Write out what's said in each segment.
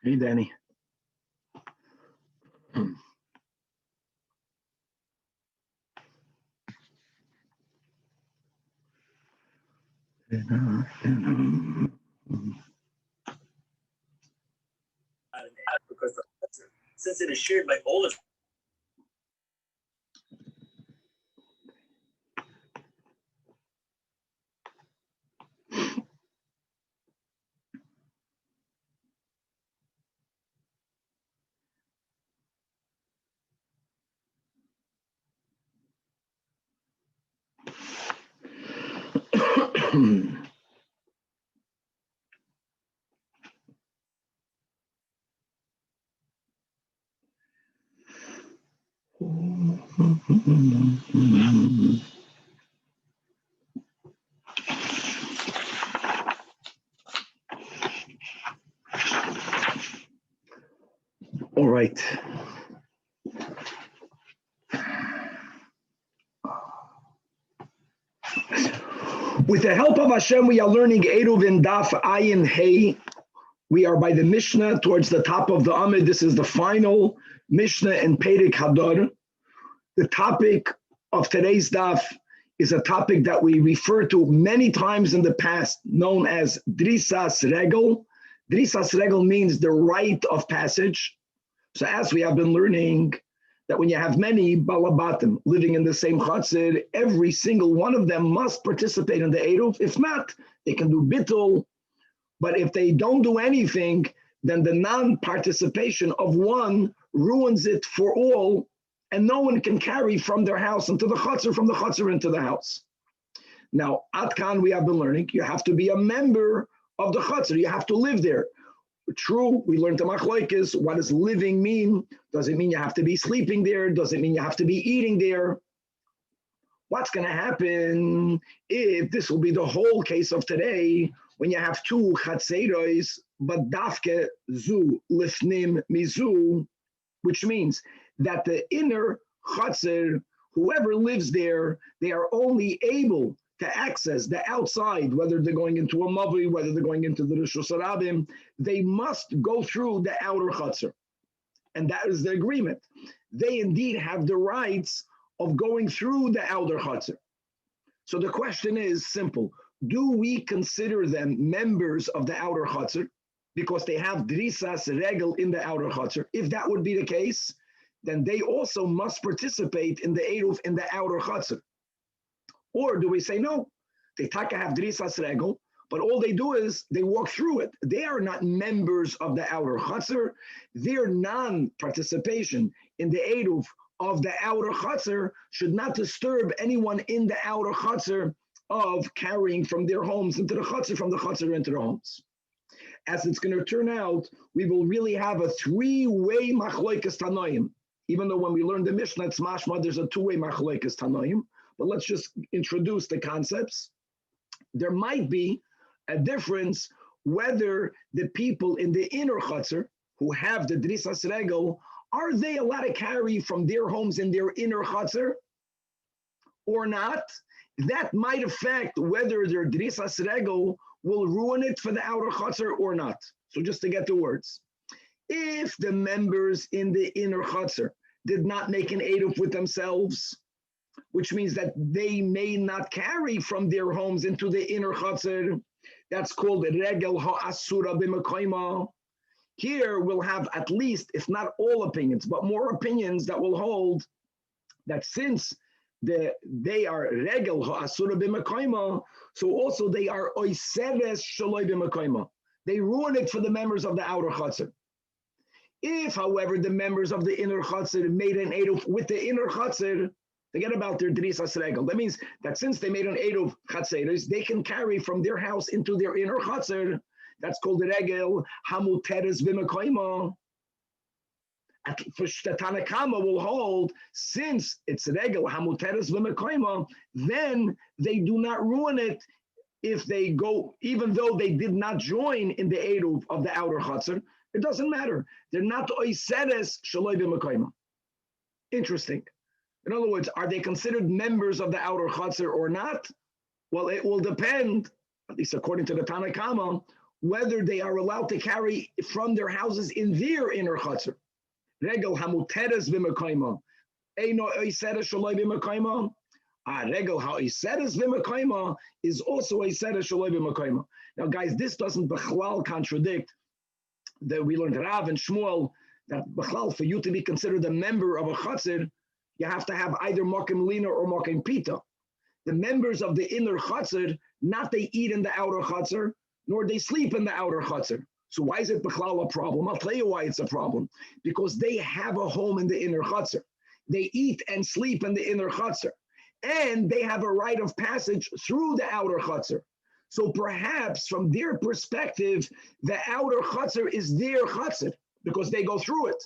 Hey, Danny. Because since it is shared by all of All right. With the help of Hashem, we are learning ERUVIN Daf Ayin Hey. We are by the Mishnah towards the top of the Amid. This is the final Mishnah in Perek Hadar. The topic of today's Daf is a topic that we refer to many times in the past, known as Drisas Regel. Drisas Regel means the rite of passage. So as we have been learning, that when you have many balabatim living in the same chatzir, every single one of them must participate in the eruv. If not, they can do bittul. But if they don't do anything, then the non-participation of one ruins it for all, and no one can carry from their house into the chatzir, from the chatzir into the house. Now, Atkan, we have been learning, you have to be a member of the chatzir. You have to live there. True, we learned the machlokes. What does living mean? Does it mean you have to be sleeping there? Does it mean you have to be eating there? What's going to happen if this will be the whole case of today, when you have two chatzeros, but dafke zu lifnim mizu, which means that the inner chatzer, whoever lives there, they are only able to access the outside, whether they're going into a mavi, whether they're going into the Rishus Harabim, they must go through the outer chutzner. And that is the agreement. They indeed have the rights of going through the outer chutzner. So the question is simple. Do we consider them members of the outer chutzner because they have drisas regel in the outer chutzner? If that would be the case, then they also must participate in the eruv in the outer chutzner. Or do we say no? They taka have drisas regel, but all they do is they walk through it. They are not members of the outer chutzner. Their non-participation in the eruv of the outer chutzner should not disturb anyone in the outer chutzner of carrying from their homes into the chutzner, from the chutzner into their homes. As it's going to turn out, we will really have a three-way machlokes tanoim. Even though when we learn the Mishnah, it's mashma, there's a two-way machlokes tanoim. But let's just introduce the concepts. There might be a difference whether the people in the inner chutzner who have the drisas regel, are they allowed to carry from their homes in their inner chutzner or not? That might affect whether their drisas regel will ruin it for the outer chutzner or not. So just to get the words. If the members in the inner chutzner did not make an eruv with themselves, which means that they may not carry from their homes into the inner chutzner, that's called regel ha'asura b'mekayma. Here we'll have at least, if not all opinions, but more opinions that will hold that since they are regel ha'asura b'mekayma, so also they are oiseres shaloi b'mekayma. They ruin it for the members of the outer chutzner. If, however, the members of the inner chutzner made an eruv with the inner chutzner, forget about their drisas regel. That means that since they made an eruv chatzeros, they can carry from their house into their inner chutzner. That's called the regel hamuteres b'mekayma. For the Tanach will hold, since it's regel hamuteres b'mekayma, then they do not ruin it if they go, even though they did not join in the eruv of the outer chutzner. It doesn't matter. They're not oiseres shaloi b'mekayma. Interesting. In other words, are they considered members of the outer chutzner or not? Well, it will depend at least according to the Tanach, whether they are allowed to carry from their houses in their inner chutzner. Regel hamuteres v'mekayma, eino oisera shaloi v'mekayma. Regel ha'iseres v'mekayma is also oisera shaloi v'mekayma. Now, guys, this doesn't b'chlal contradict that we learned Rav and Shmuel that b'chlal, for you to be considered a member of a chutzner, you have to have either makom lina or makom pita. The members of the inner chutzner, not they eat in the outer chutzner, nor they sleep in the outer chutzner. So why is it b'chlal a problem? I'll tell you why it's a problem. Because they have a home in the inner chutzner. They eat and sleep in the inner chutzner. And they have a rite of passage through the outer chutzner. So perhaps from their perspective, the outer chutzner is their chutzner because they go through it.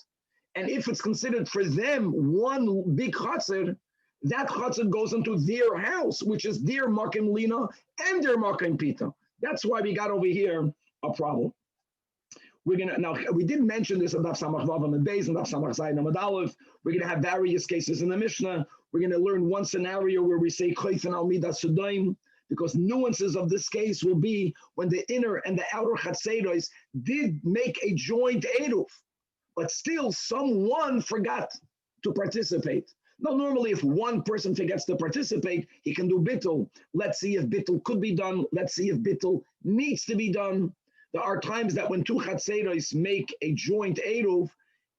And if it's considered for them one big chutzner, that chutzner goes into their house, which is their makom lina and their makom pita. That's why we got over here a problem. We're gonna now. We didn't mention this in Daf Samach Vav and Beis and Daf Samach Zayin Amud Aleph. We're gonna have various cases in the Mishnah. We're gonna learn one scenario where we say Chayfen al Midas Sudaim, because nuances of this case will be when the inner and the outer chatzeros did make a joint eruv, but still someone forgot to participate. Now, normally, if one person forgets to participate, he can do bittul. Let's see if bittul could be done. Let's see if bittul needs to be done. There are times that when two chatzeros make a joint eruv,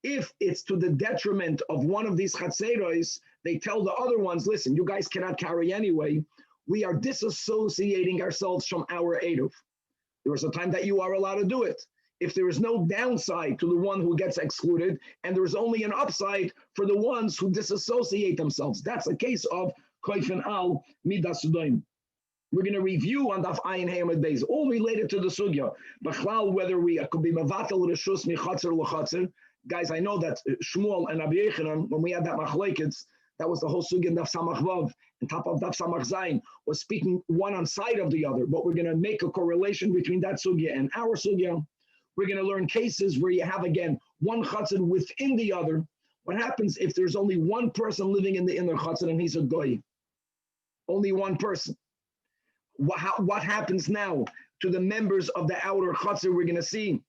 if it's to the detriment of one of these chatzeros, they tell the other ones, listen, you guys cannot carry anyway. We are disassociating ourselves from our eruv. There is a time that you are allowed to do it. If there is no downside to the one who gets excluded, and there is only an upside for the ones who disassociate themselves. That's a case of Koifen al Midas Sudaim. We're going to review on Daf Ayin Hamad Beis, all related to the sugya. B'chlal, whether we could be mevatel reshus michatzer l'chatzer. Guys, I know that Shmuel and Rabbi Yechanan, when we had that machlekes, that was the whole sugya in Daf Samach Vav, and top of Daf Samach Zayin, was speaking one on side of the other. But we're going to make a correlation between that sugya and our sugya. We're going to learn cases where you have, again, one chutzner within the other. What happens if there's only one person living in the inner chutzner and he's a goy? Only one person. What happens now to the members of the outer chutzner? We're going to see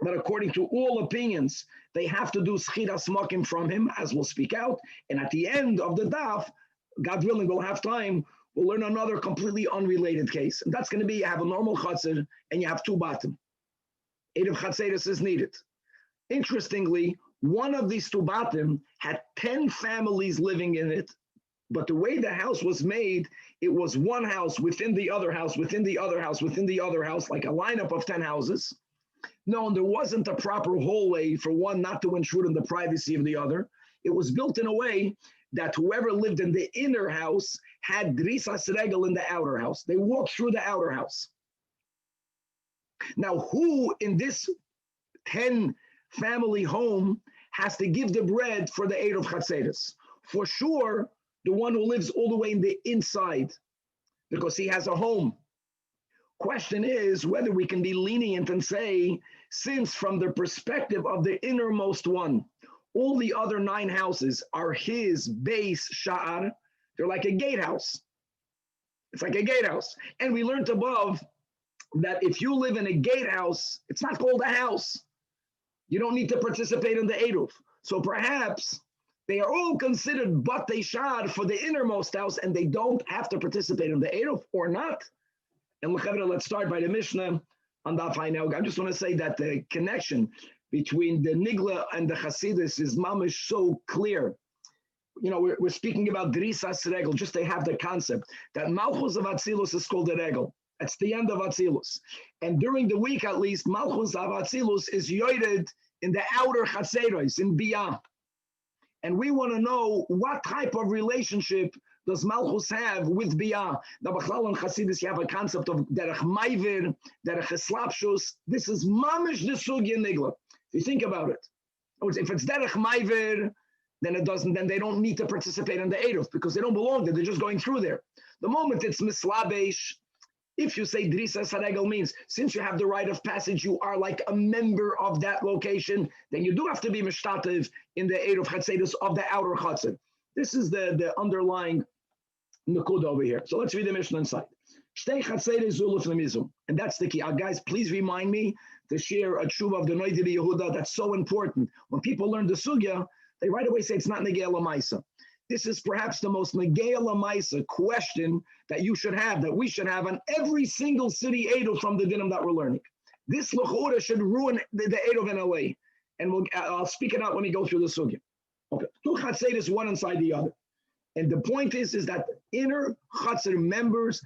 that according to all opinions, they have to do schiras makim from him, as we'll speak out. And at the end of the daf, God willing, we'll have time, we'll learn another completely unrelated case. And that's going to be, you have a normal chutzner and you have two batim. Eruv Chatzeros is needed. Interestingly, one of these two batim had 10 families living in it, but the way the house was made, it was one house within the other house, within the other house, within the other house, like a lineup of 10 houses. No, and there wasn't a proper hallway for one not to intrude on the privacy of the other. It was built in a way that whoever lived in the inner house had drisas regel in the outer house. They walked through the outer house. Now, who in this 10 family home has to give the bread for the Eruv Chatzeros? For sure, the one who lives all the way in the inside, because he has a home. Question is whether we can be lenient and say, since from the perspective of the innermost one, all the other 9 houses are his base sha'ar, they're like a gatehouse. It's like a gatehouse. And we learned above that if you live in a gatehouse, it's not called a house. You don't need to participate in the Eruv. So perhaps they are all considered batei shad for the innermost house, and they don't have to participate in the Eruv or not. And let's start by the Mishnah on Daf Hainaug. I just want to say that the connection between the Nigla and the Hasidus is mamish so clear. You know, we're speaking about Drisas Regel, just to have the concept that Malchus of Atzilus is called the Regel. That's the end of Atzilus. And during the week, at least, Malchus of Atzilus is yoyed in the outer Chatzeros, in Biyah. And we want to know what type of relationship does Malchus have with Biyah. Now, B'chlal and Chasidus, you have a concept of Derech Maivir, Derech Eslapshus. This is Mamish the Sugya Nigla. If you think about it. If it's Derech Maivir, then they don't need to participate in the Eruv because they don't belong there. They're just going through there. The moment it's Mislabesh, if you say Drisas Haregel means, since you have the rite of passage, you are like a member of that location, then you do have to be Mishtatev in the Eruv Chatzeros of the outer Chatzer. This is the underlying Nakuda over here. So let's read the Mishnah inside. And that's the key. Guys, please remind me to share a tshuva of the Noida Yehuda. That's so important. When people learn the sugya, they right away say it's not Negei Lamaisa. This is perhaps the most Negei Lamaisa question that you should have, that we should have on every single city Eidov from the dinim that we're learning. This L'chura should ruin the Eidov in a way. And I'll speak it out when we go through the sugya. Okay, two chatzedus, one inside the other. And the point is that inner chatzer members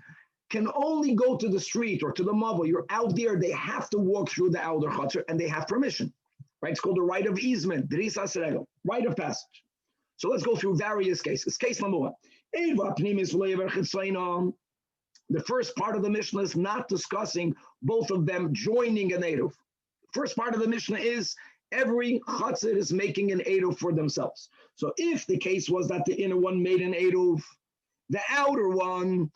can only go to the street or to the mavah. You're out there, they have to walk through the outer chatzer and they have permission. Right? It's called the right of easement, drisas regel, right of passage. So let's go through various cases. Case number one. The first part of the Mishnah is not discussing both of them joining an Eruv. First part of the Mishnah is every chatzir is making an Eruv for themselves. So if the case was that the inner one made an Eruv, the outer one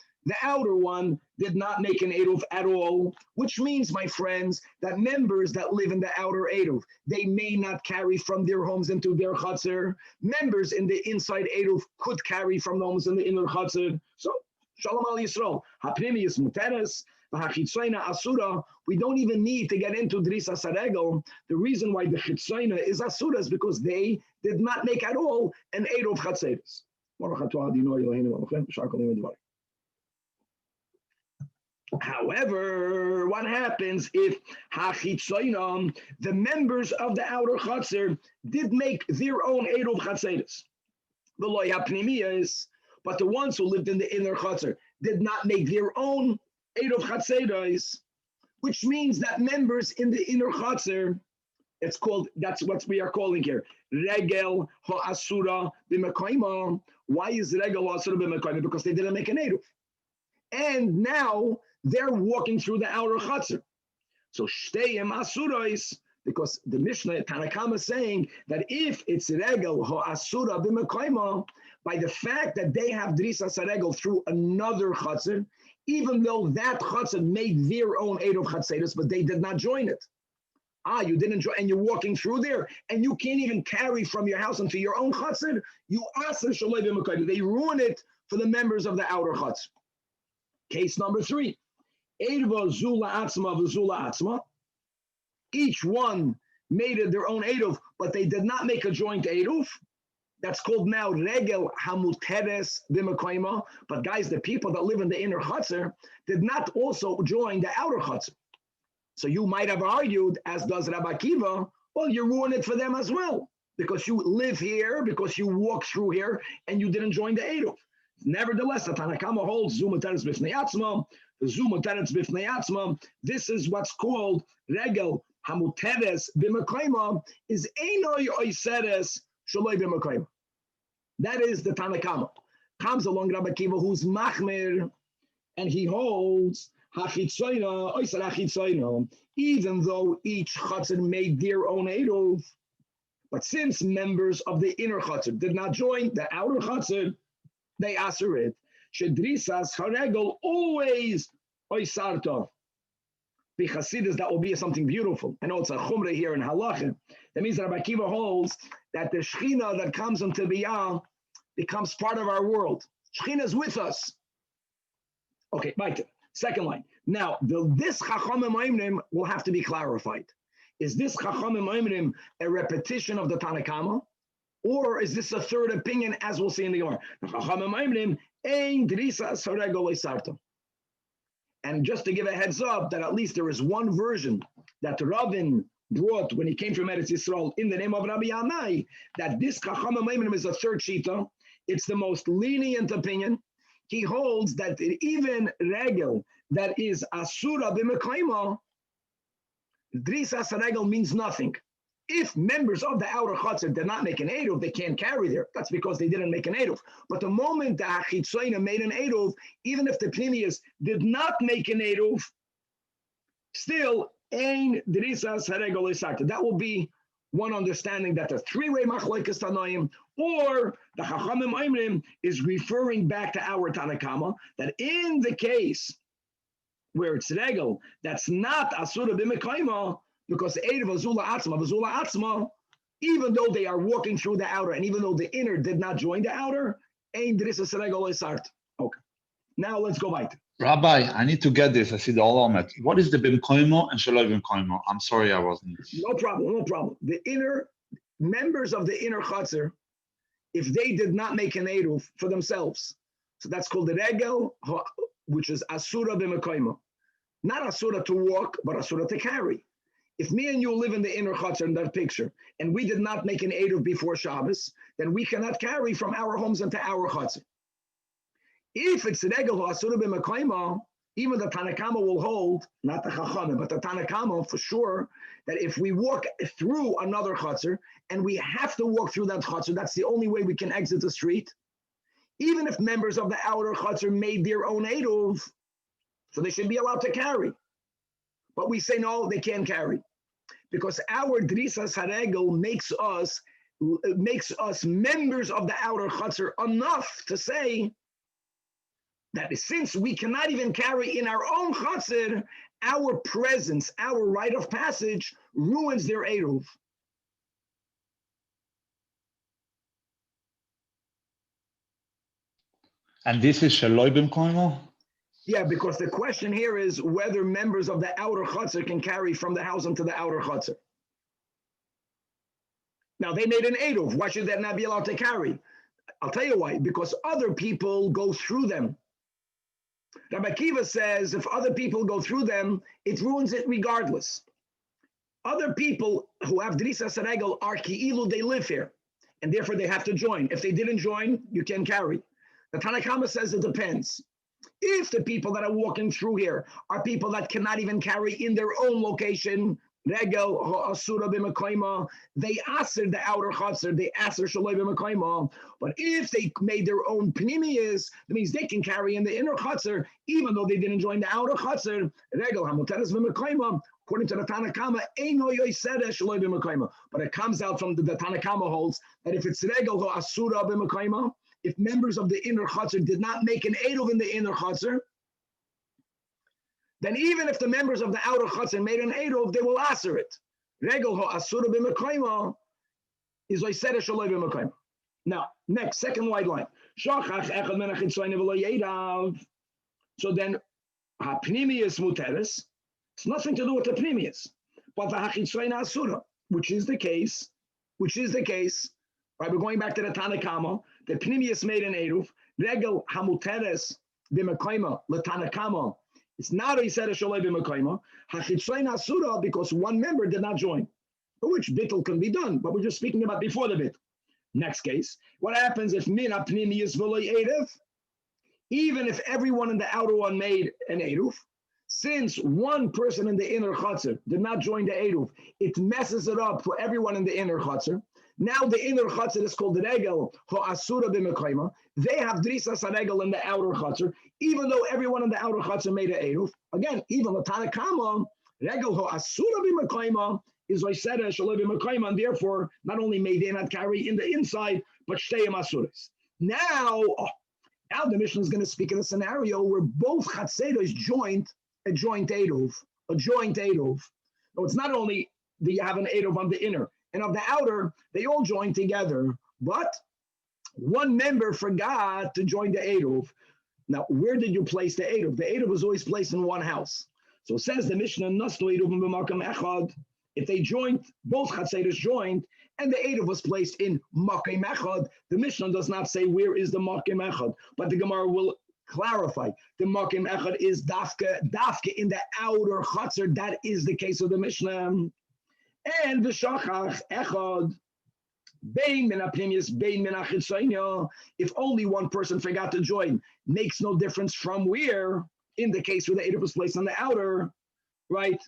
did not make an Eruv at all, which means, my friends, that members that live in the outer Eruv, they may not carry from their homes into their chatzir. Members in the inside Eruv could carry from the homes in the inner chatzir. So, Shalom al Yisrael, ha'pnimiyus muteres, v'ha'chitzayna asura. We don't even need to get into drisas haregel. The reason why the chitzayna is asura is because they did not make at all an Eruv chatzeres. However, what happens if the members of the outer chatzir did make their own Eruv chatzeres? The loy ha'pnimiyus, but the ones who lived in the inner chatzir did not make their own Eruv chatzeres, which means that members in the inner chatzir, it's called, that's what we are calling here, regel ha'asura b'mekayma. Why is regel ha'asura b'mekayma? Because they didn't make an Eruv. And now they're walking through the outer chatzir. So shteim asurais, because the Mishnah, Tanach is saying that if it's regel ha'asura b'mekayma, by the fact that they have drisas regel through another chatzir, even though that chatzir made their own Eruv chatzeres, but they did not join it. You didn't join, and you're walking through there, and you can't even carry from your house into your own chatzir. You aser shalei b'mekayma. They ruin it for the members of the outer chatzir. Case number 3. Eruv zula atzma v'zula atzma. Each one made it their own Eruv, but they did not make a joint Eruv. That's called now regel hamuteres b'mekayma. But guys, the people that live in the inner chatzir did not also join the outer chatzir. So you might have argued, as does Rabbi Akiva, well, you ruin it for them as well, because you live here, because you walk through here, and you didn't join the Eruv. Nevertheless, the Tanach holds zumateres b'fnei atzma, the zumateres b'fnei atzma. This is what's called regel hamuteres b'mekayma, is einoi oiseres shaloi b'mekayma. That is the Tanach. Comes along Rabbi Akiva, who's machmir, and he holds hachitzoyna oiser hachitzoyna, even though each chatzir made their own Eruv, but since members of the inner chatzir did not join the outer chatzir, they aser it. Shedrisas haregel always oisarto. The Hasidus, that will be something beautiful. I know it's a chumrah here in halacha. That means that Rabbi Akiva holds that the Shechina that comes into Biyah becomes part of our world. Shechina is with us. Okay, right. Second line. Now, this Chachamim Oimrim will have to be clarified. Is this Chachamim Oimrim a repetition of the Tanach, or is this a third opinion, as we'll see in the Gemara? Chachamim Oimrim ein drisas haregel oisarto. And just to give a heads up that at least there is one version that Ravin brought when he came from Eretz Yisrael in the name of Rabbi Yanai, that this Chachamim Oimrim is a third shita. It's the most lenient opinion. He holds that even regel that is asura b'mekayma, drisas regel means nothing. If members of the outer chatzir did not make an Eruv, they can't carry there. That's because they didn't make an Eruv. But the moment the Achitzoyna made an Eruv, even if the Pnimius did not make an Eruv, still, ein drisas haregel isarta. That will be one understanding that the three-way machlokes tanoim, or the Chachamim Oimrim, is referring back to our Tanach, that in the case where it's regel, that's not asura b'mekayma, because Eruv azula atzma, even though they are walking through the outer, and even though the inner did not join the outer, ein drisas regel isart. Okay. Now let's go right. Rabbi, I need to get this. I see the Olamet. What is the Bimkoimo and Shaloi Bimkoimo? I'm sorry, I wasn't. No problem, no problem. The inner members of the inner Chatzar, if they did not make an Eruv for themselves, so that's called the Regel, which is Asura B'Mekoimo. Not Asura to walk, but Asura to carry. If me and you live in the inner Chatzar in that picture, and we did not make an Eruv before Shabbos, then we cannot carry from our homes into our Chatzar. If it's Regel Asura B'Mekoimo, even the Tanakama will hold, not the Chachamim, but the Tanakama for sure, that if we walk through another Chatzar, and we have to walk through that Chatzar, that's the only way we can exit the street, even if members of the outer Chatzar made their own Eruv, so they should be allowed to carry. But we say, no, they can't carry. Because our Drisas Haregel makes us members of the outer Chatzar enough to say that since we cannot even carry in our own Chatzar, our presence, our rite of passage ruins their Eruv. And this is Shaloi Bimkoimo? Yeah, because the question here is whether members of the outer Chatzar can carry from the house into the outer Chatzar. Now, they made an Eruv. Why should they not be allowed to carry? I'll tell you why. Because other people go through them. Rabbi Akiva says if other people go through them, it ruins it regardless. Other people who have Drisas Haregel are ki'ilu, they live here, and therefore they have to join. If they didn't join, you can carry. The Tanakama says it depends. If the people that are walking through here are people that cannot even carry in their own location, Regel Asura B'Mekoima, they aser the outer Chatzar, they aser Shaloi B'Mekoima. But if they made their own Pnimiyas, that means they can carry in the inner Chatzar, even though they didn't join the outer Chatzar. Regel Hamuteres B'Mekoima, according to the Tanakama, Eino Yoisere Shaloi B'Mekoima. But it comes out from the Tanakama holds that if it's Regel Asura B'Mekoima, if members of the inner Chatzar did not make an Eruv in the inner Chatzar, then even if the members of the outer Chatzar made an Eruv, they will aser it. Regel ha'asura b'mekoima is oisere shaloi b'mekoima. Now, next, second wide line. Shachach echad men ha'chitzoyne v'lo yedav. So then, ha'pnimiyas muteres. It's nothing to do with the pnimiyas, but the ha'chitzoyne asura, which is the case. Right, we're going back to the Tanakama. The pnimiyas made an Eruv. Regel ha'muteres b'mekoima l'Tanakama. It's not a set of Shaloi B'Mekoima. Hachitzoin Asura, because one member did not join, for which bittul can be done, but we're just speaking about before the bit. Next case, what happens if min apnimiyus v'lo eruv? Even if everyone in the outer one made an eruv, since one person in the inner chatzar did not join the eruv, it messes it up for everyone in the inner chatzar. Now the inner chatzar is called the regel ha'asura b'mekoima. They have drisas regel in the outer chatzar, even though everyone in the outer chatzar made an eruv. Again, even the Tanakama regel ha'asura b'mekoima is oisere shaloi b'mekoima, and therefore not only may they not carry in the inside, but shteyim asuras. Now the Mishnah is going to speak in a scenario where both chatzeros joined a joint eruv. No, it's not only that you have an eruv on the inner and of the outer, they all join together, but one member forgot to join the eruv. Now, where did you place the eruv? The eruv was always placed in one house. So it says the Mishnah, Nastu eruvim b'makam echad. If they joined, both chatzeros joined, and the eruv was placed in makam echad, the Mishnah does not say where is the makam echad, but the Gemara will clarify. The makam echad is dafka in the outer chatzar. That is the case of the Mishnah. And the shachach echad bein min apnimiyus bein min achitzonya. If only one person forgot to join, makes no difference from where. In the case where the eruv was placed on the outer, right?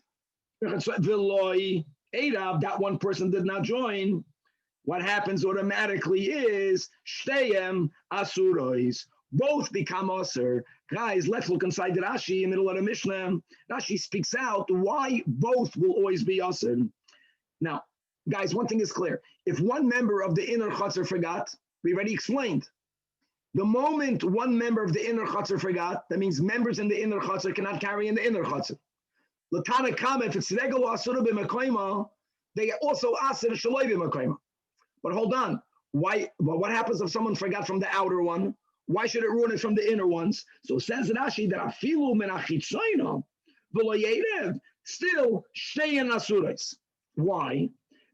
V'loi eruv, that one person did not join. What happens automatically is shteyem asurois. Both become aser. Guys, let's look inside the Rashi in the middle of the Mishnah. Rashi speaks out why both will always be aser. Now, guys, one thing is clear. If one member of the inner chatzar forgot, we already explained. The moment one member of the inner chatzar forgot, that means members in the inner chatzar cannot carry in the inner chatzar. L'tana kama, if it's regel asura b'mekoima, they also aser shaloi b'mekoima. But hold on, why? Well, what happens if someone forgot from the outer one? Why should it ruin it from the inner ones? So says Rashi that afilu min achitzoino v'lo yerev, still sheyan asurais. Why?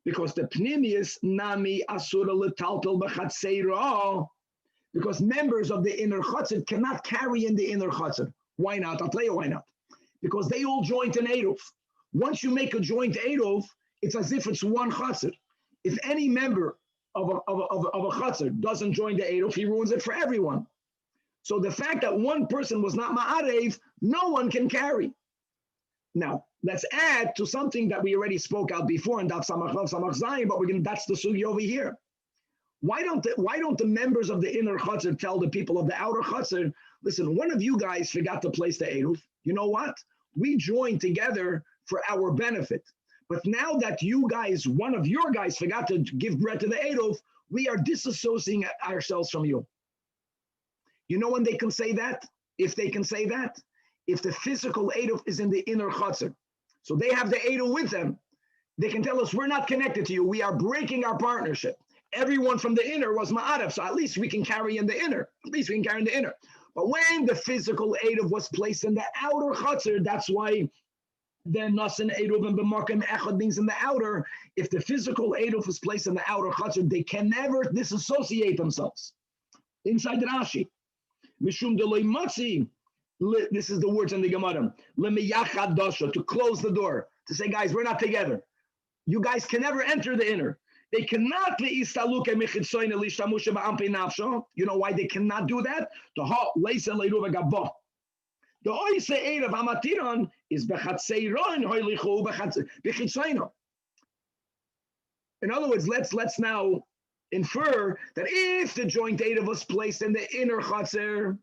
Because the pnimius nami asura letaltel b'chatzeira. Because members of the inner chutzit cannot carry in the inner chutzit. Why not? I'll tell you why not. Because they all joint an eruv. Once you make a joint eruv, it's as if it's one chutzit. If any member of a chutzit doesn't join the eruv, he ruins it for everyone. So the fact that one person was not ma'arev, no one can carry. Now, let's add to something that we already spoke out before in Daf Samach Zayin, but that's the sugi over here. Why don't the members of the inner chutzir tell the people of the outer chutzir, listen, one of you guys forgot to place the eruv. You know what? We joined together for our benefit. But now that you guys, one of your guys forgot to give bread to the eruv, we are disassociating ourselves from you. You know when they can say that? If they can say that? If the physical eruv is in the inner chutzir. So they have the eruv with them. They can tell us, we're not connected to you. We are breaking our partnership. Everyone from the inner was ma'aref, so at least we can carry in the inner. At least we can carry in the inner. But when the physical eruv was placed in the outer chutzir, that's why then nasan eruv and b'markem echad means in the outer. If the physical eruv was placed in the outer chutzir, they can never disassociate themselves. Inside the Rashi, mishum deloi matzi. This is the words in the Gemara. Lemiyachad dasha, to close the door, to say, guys, we're not together. You guys can never enter the inner. They cannot be. You know why they cannot do that? The oise erev hamatiron is bechatzeiron hoilichu bechitzoino. In other words, let's now infer that if the joint erev was placed in the inner chatzir,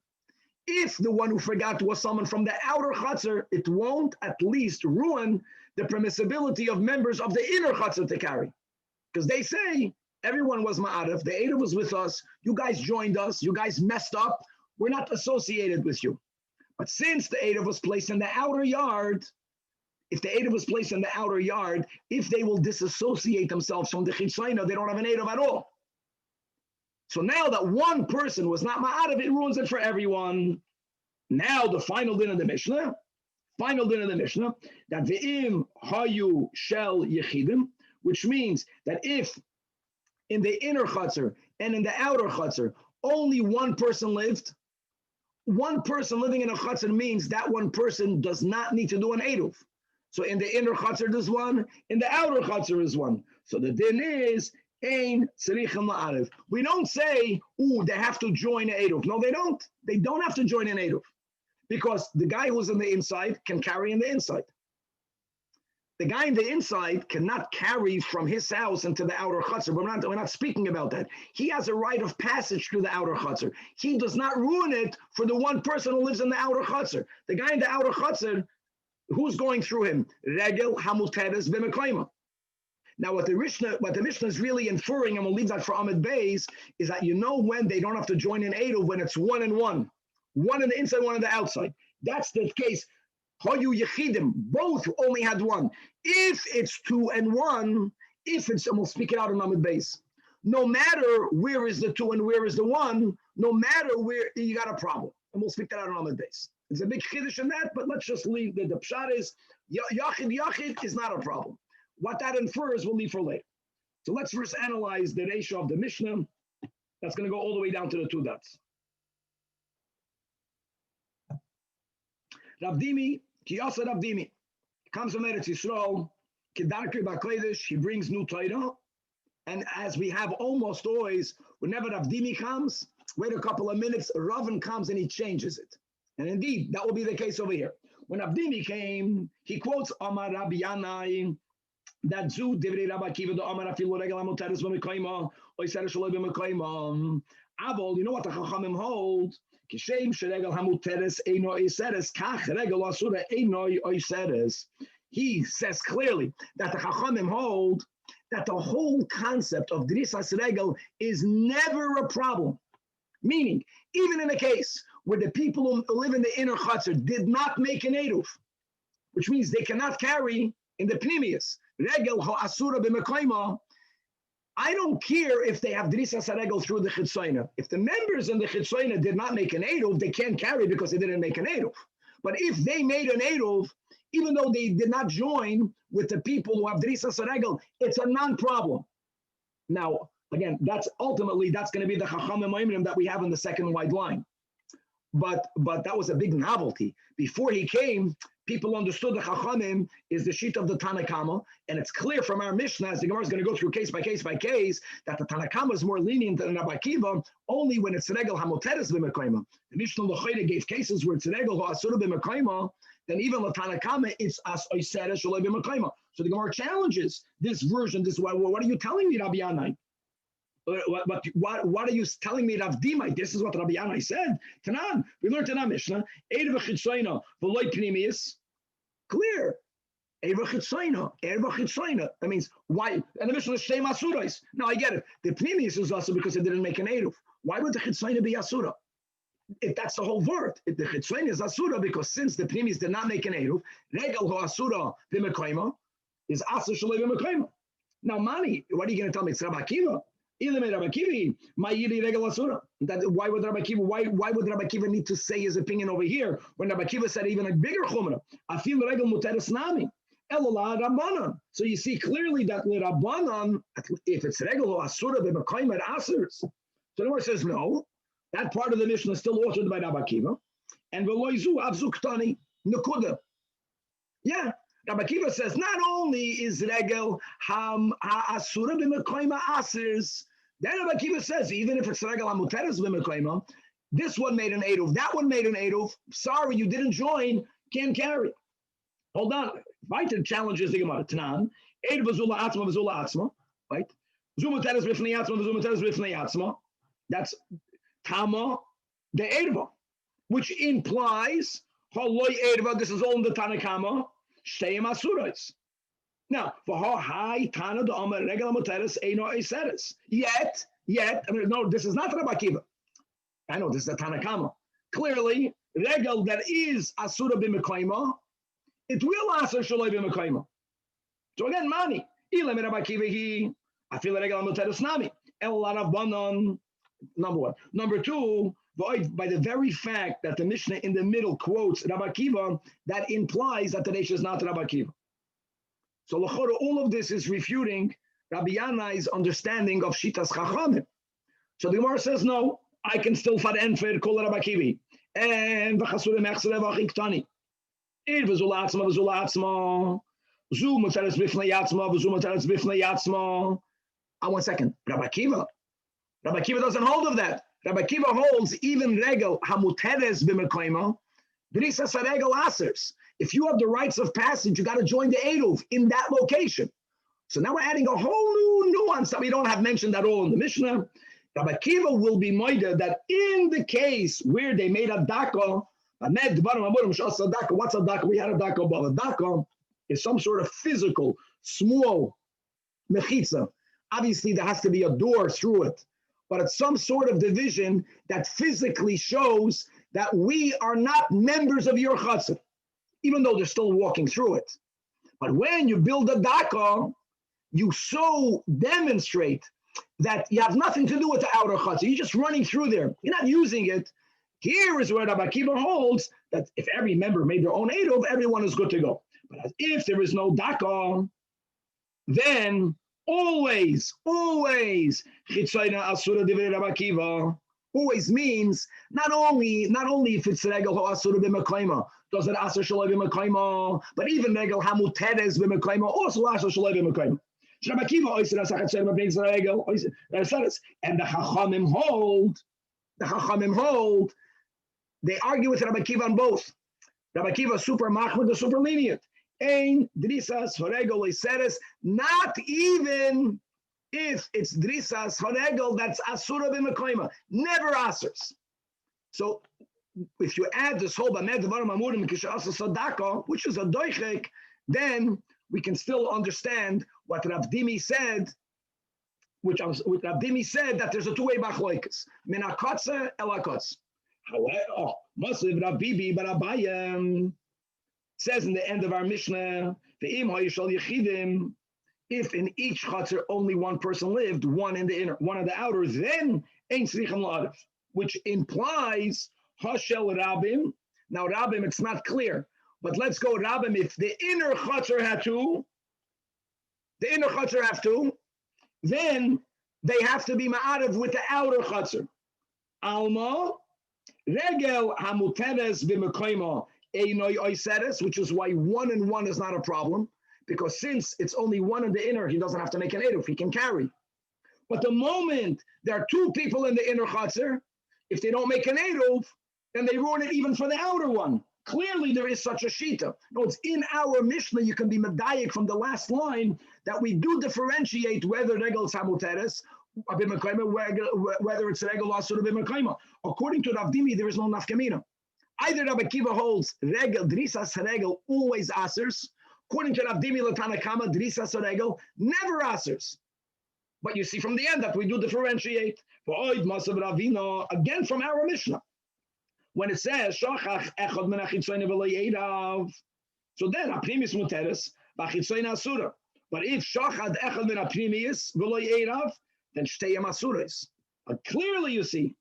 if the one who forgot was someone from the outer chatzir, it won't at least ruin the permissibility of members of the inner chatzir to carry. Because they say, everyone was ma'arif, the eruv was with us, you guys joined us, you guys messed up, we're not associated with you. But since the eruv was placed in the outer yard, if the eruv was placed in the outer yard, if they will disassociate themselves from the chitzayna, they don't have an eruv at all. So now that one person was not ma'arif, it ruins it for everyone. Now the final din of the Mishnah, that ve'im hayu shel yechidim, which means that if in the inner chutzir and in the outer chutzir, only one person lived, one person living in a chutzir means that one person does not need to do an eruv. So in the inner chutzir there's one, in the outer chutzir is one. So the din is, ein tzrichim la'arev. We don't say, they have to join an eruv. No, they don't. They don't have to join an eruv. Because the guy who's on the inside can carry in the inside. The guy in the inside cannot carry from his house into the outer chutzir. We're not speaking about that. He has a right of passage through the outer chutzir. He does not ruin it for the one person who lives in the outer chutzir. The guy in the outer chutzir, who's going through him? Regel hamuteres b'mekayma. Now, what the Mishnah is really inferring, and we'll leave that for Ahmed Beis, is that you know when they don't have to join an eruv when it's one and one. One on the inside, one on the outside. That's the case. Hayu yechidim, both only had one. If it's 2 and 1, and we'll speak it out on Ahmed Beis. No matter where is the 2 and where is the 1, no matter where, you got a problem. And we'll speak that out on Ahmed Beis. There's a big chiddush in that, but let's just leave the pshat is, yachid is not a problem. What that infers, we'll leave for later. So let's first analyze the ratio of the Mishnah. That's going to go all the way down to the 2 dots. Rabdimi, Kiyasa Rabdimi, comes from Eretz Yisrael, Kedarkei B'Kodesh, he brings new Torah, and as we have almost always, whenever Rabdimi comes, wait a couple of minutes, Ravin comes and he changes it. And indeed, that will be the case over here. When Rabdimi came, he quotes Amar Rabbi Yanai, that Zu Divrei Rabbi Akiva the Amar Afilu Regel Hamuteres B'Mekayma, Oiseres Shaloi B'Mekayma. Avol, you know what the Chachamim hold? Kishem sheregel hamuteres eino oiseres kach regel asura eino oiseres. He says clearly that the Chachamim hold that the whole concept of drisas regel is never a problem. Meaning, even in a case where the people who live in the inner chutzir did not make an eruv, which means they cannot carry in the pnimius regel ha'asura b'mekayma. I don't care if they have Drisas Haregel through the Chitzoina. If the members in the Chitzoina did not make an Eruv, they can't carry because they didn't make an Eruv. But if they made an Eruv, even though they did not join with the people who have Drisas Haregel, it's a non-problem. Now, again, that's going to be the Chachamim Oimrim that we have in the second wide line. But that was a big novelty. Before he came, people understood the Chachamim is the sheet of the Tanach, and it's clear from our Mishnah, as the Gemara is going to go through case by case by case, that the Tanach is more lenient than Rabbi Akiva, only when it's Regel Hamoteres b'Mekayma. The Mishnah L'Choyre gave cases where it's Regel Ha'asura b'Mekayma, then even the Tanach it's As Oisere Shaloi b'Mekayma. So the Gemara challenges this version. This what are you telling me, Rabbi Yanai? What are you telling me, Rav Dimai? This is what Rabbi Yanai said. Tanan, we learned in our Mishnah, Erev Chitzoina, V'loi Pnimius, clear. Erev Chitzoina. That means, why? And the Mishnah is Shem Asurais. Now, I get it. The Pnimius is also because it didn't make an Erev. Why would the Chitzoina be Asura? If that's the whole word. If the Chitzoina is Asura, because since the Pnimius did not make an Erev, Regel Ho Asura B'Mekayma is Asur Shaloi B'Mekayma. Now, Mani, what are you going to tell me? It's Rabbi Akiva. Why would Rabbi Akiva? Why would Rabbi Akiva need to say his opinion over here when Rabbi Akiva said even a bigger chumrah? I feel regel muteres nami. Elola Rabbanan. So you see clearly that Rabbanan, if it's regel asura b'mekayim at asers. So the Gemara says no. That part of the Mishnah is still authored by Rabbi Akiva. And v'loizu avzuktani nekuda. Yeah. Rabbi Akiva says not only is regel asura b'mekayim asers. Then Rabbi Akiva says, even if it's regel hamuteres b'mekayim, this one made an eruv, that one made an eruv. Sorry, you didn't join, can't carry. Hold on. Weiter challenges the Gemara. Tanan, eruv v'zula atzma, right? Zumateres b'fnei atzma, zumateres b'fnei atzma. That's tama the erva, which implies haloi erva. This is all in the Tanakama. Shteim asurais. Now, for how high Tana the Omer Regel Muteres Eino Eiseres. Yet, I mean, no, this is not Rabbi Akiva. I know this is the Tanakama. Clearly, Regel that is Asura b'Mekayma, it will Asur Shaloi b'Mekayma. So again, Mani, Ilem Rabbi Akiva I feel Regel Muteres Nami. El Rabbanon, number one. Number two, by the very fact that the Mishnah in the middle quotes Rabbi Akiva, that implies that the Reish is not Rabbi Akiva. So all of this is refuting Rabbi Yanai's understanding of Shitas Chachamim. So the Gemara says, no, I can still farenfer kol Rabbi Akiva. And v'chasurim echsere v'chiktani. V'zula atzma, zu muteres b'fnei atzma, v'zu muteres b'fnei atzma. 1 second. Rabbi Akiva doesn't hold of that. Rabbi Akiva holds even regel hamuteres b'mekayma, drisas haregel asers. If you have the rights of passage, you got to join the eruv in that location. So now we're adding a whole new nuance that we don't have mentioned at all in the Mishnah. Rabbi Akiva will be moida that in the case where they made a daka, what's a daka? We had a daka, but a daka is some sort of physical, small mechitza. Obviously, there has to be a door through it, but it's some sort of division that physically shows that we are not members of your chassid, even though they're still walking through it. But when you build a daka, you so demonstrate that you have nothing to do with the outer chassid. You're just running through there. You're not using it. Here is where Rabbi Akiva holds that if every member made their own eruv, everyone is good to go. But if there is no daka, then always, chitzoyna asura divrei Rabbi Akiva always means not only if it's regel ho asura b'mekayma, does it asur shaloi b'mekayma, but even regel hamuteres b'mekayma also asur shaloi b'mekayma. Rabbi Akiva oiser asachet brings regel and the Chachamim hold. They argue with Rabbi Akiva on both. Rabbi Akiva super machmir, the super lenient. Ein drisas horegel oiseres, not even if it's drisas horegel that's asura b'mekayma, never asers. So if you add this whole bamed dvarim amurim kishasa sadaka, which is a doichek, then we can still understand what Rav Dimi said, which Rav Dimi said that there's a two-way bachloikas min hakotze el hakotz. However, Masiv Rav Bibi Barabayim says in the end of our Mishnah, If in each chutzner only one person lived, one in the inner, one in the outer, then ein tzrichim la'adav, which implies hashel rabbim. Now rabbim, it's not clear, but let's go rabbim. If the inner chutzner had two, the inner chutzner have two, then they have to be ma'adav with the outer chutzner. Alma regel hamuteres b'mekoyma einoi oiseres, which is why 1 and 1 is not a problem. Because since it's only one in the inner, he doesn't have to make an eruv, he can carry. But the moment there are two people in the inner chutzner, if they don't make an eruv, then they ruin it even for the outer one. Clearly there is such a shita. No, it's in our Mishnah, you can be medayik from the last line, that we do differentiate whether regel samuteres, whether it's regel asur b'mekayma. According to Rav Dimi, there is no nafkamina. Either Rabbi Akiva holds regel, drisas regel, always asers. According to Rav Dimi Tanach, Drisas Regel never answers. But you see from the end that we do differentiate. For Oid Masav Ravina, again from our Mishnah. When it says, Shachach Echad Men HaChitzoyne V'lo Yeirav, so then Aprimis Muteres, V'Chitzoyne Asura. But if Shachad Echad Men Aprimis V'lo Yeirav, then Shteyem Asuras. But clearly you see,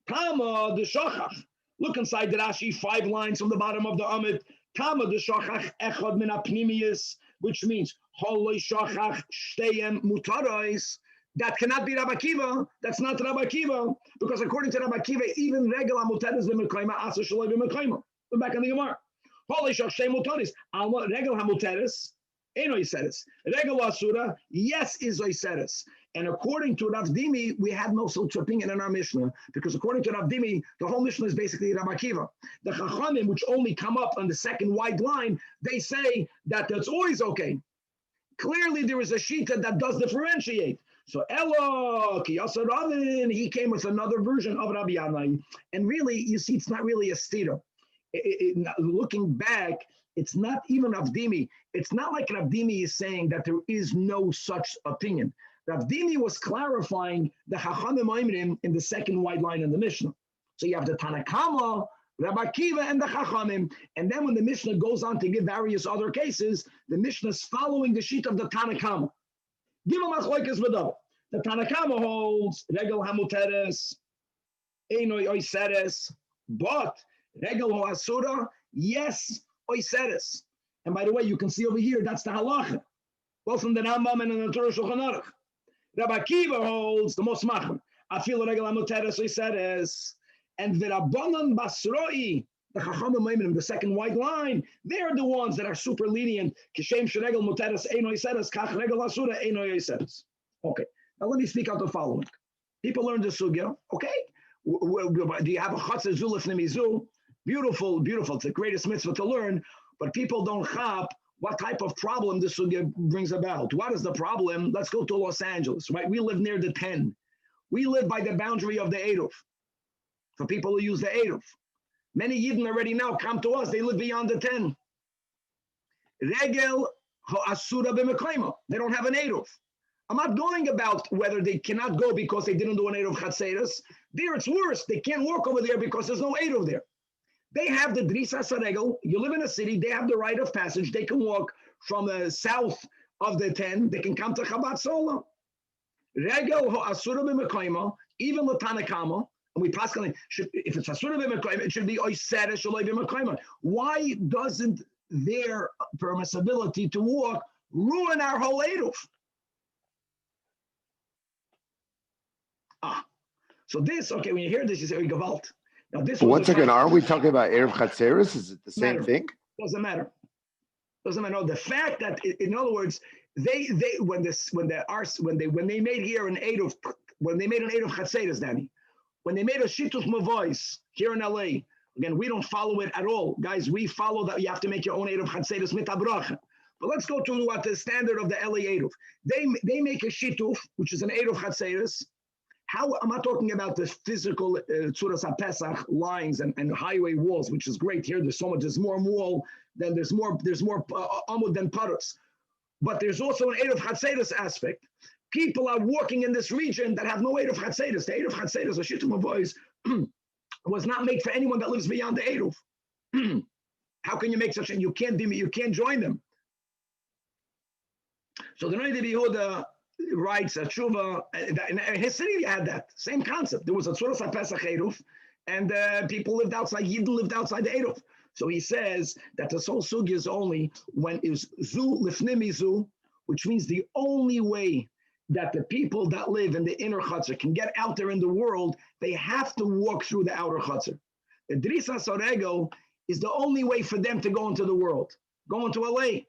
Tama the Shachach. Look inside the Rashi, 5 lines from the bottom of the Amid. Tama the Shachach Echad Min HaPnimiyus, which means Holoi Shachach Shteyem Mutarais. That cannot be Rabbi Akiva. That's not Rabbi Akiva, because according to Rabbi Akiva, even Regel HaMuteres B'Mekayma Asa Shaloi B'Mekayma. We're back in the Gemara. Holoi Shachach Shteyem Mutarais. Alma Regel HaMuteres Eno Iseres. Regel Asura, yes, is Iseres. And according to Rav Dimi, we have no such opinion in our Mishnah, because according to Rav Dimi, the whole Mishnah is basically Rabbi Akiva. The Chachamim, which only come up on the second wide line, they say that that's always okay. Clearly, there is a shita that does differentiate. So Elo, Kiyasa Ravin, he came with another version of Rabbi Yanai. And really, you see, it's not really a stira. Looking back, it's not even Rav Dimi. It's not like Rav Dimi is saying that there is no such opinion. Rav Dimi was clarifying the Chachamim Oimrim in the second wide line in the Mishnah. So you have the Tanakama, Rabbi Akiva, and the Chachamim. And then when the Mishnah goes on to give various other cases, the Mishnah is following the sheet of the Tanakama. Give him achloikas v'dav. The Tanakama holds Regel HaMuteres, Einoi Oiseres, but Regel HaAsura, yes, Oiseres. And by the way, you can see over here, that's the halacha, both from the Rambam and in the Torah Shulchan Aruch. Rabbi Akiva holds the most machmer. Afil Regel HaMuteres Oiseres, and V'Rabbanan Basroi, the Chachamim in the second white line, they're the ones that are super lenient. Kishem Sheregel Muteres Einoi Oiseres, Kach Regel Asura Einoi Oiseres. Okay, now let me speak out the following. People learn the sugya. Okay, do you have a chatzah zulif nemizu? Beautiful, beautiful. It's the greatest mitzvah to learn, but people don't chap what type of problem this sugya brings about. What is the problem? Let's go to Los Angeles, right? We live near the 10. We live by the boundary of the Eruv. For people who use the Eruv. Many Yidden already now come to us. They live beyond the 10. Regel ha'asura b'mekayma. They don't have an Eruv. I'm not going about whether they cannot go because they didn't do an Eruv Chatzeres. There it's worse. They can't walk over there because there's no Eruv there. They have the Drisas Regel. You live in a city. They have the right of passage. They can walk from the south of the 10. They can come to Chabad Sola. Regel ha'asura b'mekayma, even Latanakama, and we pascal, if it's asura b'mekayma, it should be oisere shaloi b'mekayma. Why doesn't their permissibility to walk ruin our whole eruv? So this, okay, when you hear this, you say, oh, Gevalt. Now this. One second, are we talking about Erev Chatzeres? Is it the same thing? Doesn't matter. Doesn't matter. No, the fact that, in other words, when they made here an Eruv, when they made an Eruv Chatzeres, Danny, when they made a Shituch Mavois here in LA, again, we don't follow it at all. Guys, we follow that you have to make your own Eruv Chatzeres mitabracha. But let's go to what the standard of the LA Eruv. They make a Shituch, which is an Eruv Chatzeres. How, I'm not talking about the physical Tzuras HaPesach lines and highway walls, which is great here. There's more wall than there's more amud than paras. But there's also an Eruv Chatzeres aspect. People are walking in this region that have no Eruv Chatzeres. The Eruv Chatzeres, a Shittum Avois, was not made for anyone that lives beyond the Eruv. How can you make such a, you can't join them. So the Noida Yehuda writes a tshuva. In his city, you had that same concept. There was a tzuras HaPesach Eruv, and people lived outside. Yidden lived outside the Eruv. So he says that the whole sugi is only when is zu lifnimi zu, which means the only way that the people that live in the inner chutzner can get out there in the world, they have to walk through the outer chutzner. The drisa sorego is the only way for them to go into the world, go into LA.